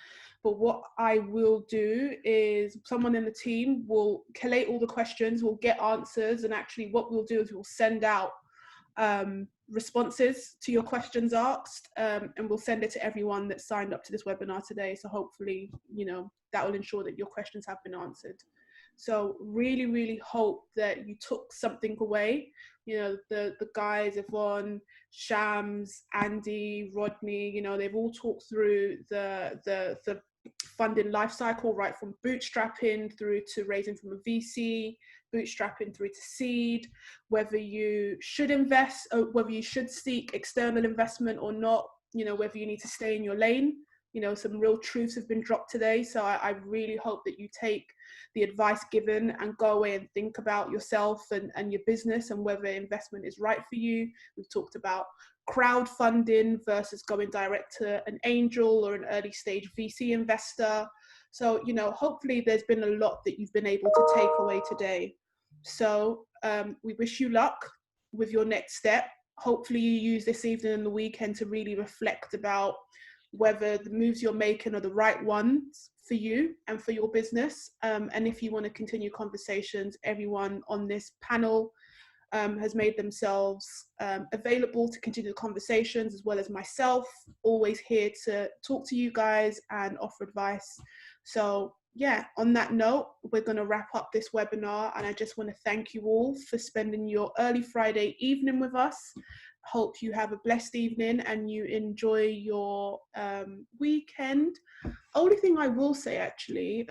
but what I will do is someone in the team will collate all the questions, we'll get answers, and actually what we'll do is we'll send out responses to your questions asked, and we'll send it to everyone that signed up to this webinar today. So hopefully, that will ensure that your questions have been answered. So really, really hope that you took something away. The guys, Yvonne, Shams, Andy, Rodney, they've all talked through the funding life cycle, right from bootstrapping through to raising from a VC, bootstrapping through to seed, whether you should invest or whether you should seek external investment or not, whether you need to stay in your lane, you know, some real truths have been dropped today. So I really hope that you take the advice given and go away and think about yourself and your business and whether investment is right for you. We've talked about crowdfunding versus going direct to an angel or an early stage VC investor. So, you know, hopefully there's been a lot that you've been able to take away today. So we wish you luck with your next step. Hopefully you use this evening and the weekend to really reflect about whether the moves you're making are the right ones for you and for your business. And if you want to continue conversations, everyone on this panel has made themselves available to continue the conversations, as well as myself, always here to talk to you guys and offer advice. So yeah, on that note, we're going to wrap up this webinar, and I just want to thank you all for spending your early Friday evening with us. Hope you have a blessed evening and you enjoy your weekend. Only thing I will say, actually,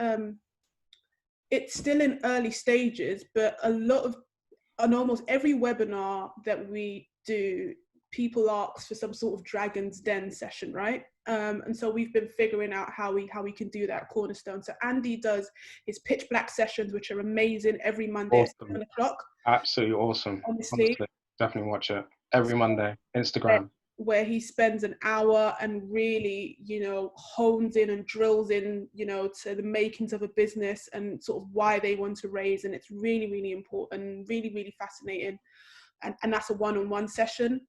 it's still in early stages, but on almost every webinar that we do, people ask for some sort of Dragon's Den session, right? And so we've been figuring out how we can do that at Cornerstone. So Andy does his pitch black sessions, which are amazing, every Monday at 7 o'clock. Absolutely awesome. Honestly, definitely watch it every Monday. Instagram. Where he spends an hour and really, you know, hones in and drills in, you know, to the makings of a business and sort of why they want to raise. And it's really, really important, really, really fascinating. And that's a one-on-one session.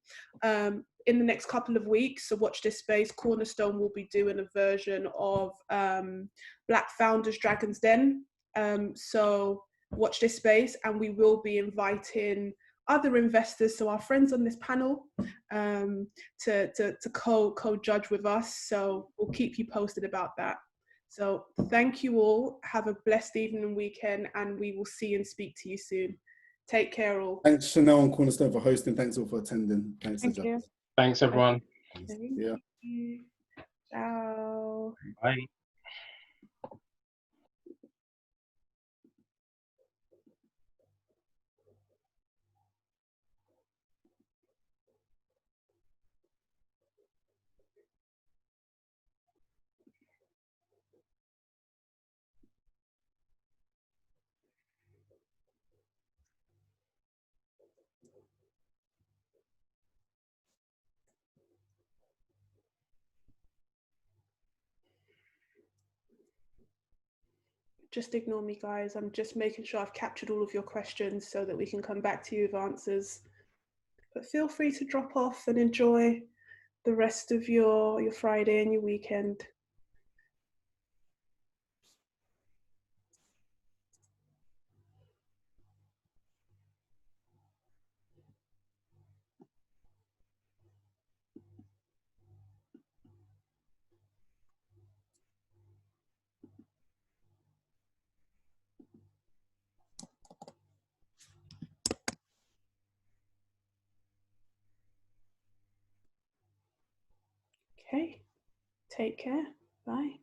In the next couple of weeks, so watch this space, Cornerstone will be doing a version of Black Founders Dragon's Den. So watch this space, and we will be inviting other investors, so our friends on this panel, to co-judge with us. So we'll keep you posted about that. So thank you all. Have a blessed evening and weekend, and we will see and speak to you soon. Take care all. Thanks Chenelle and Cornerstone for hosting. Thanks all for attending. Thank you. Thanks everyone. Thank you. Ciao. Bye. Just ignore me, guys. I'm just making sure I've captured all of your questions so that we can come back to you with answers. But feel free to drop off and enjoy the rest of your Friday and your weekend. Okay, take care. Bye.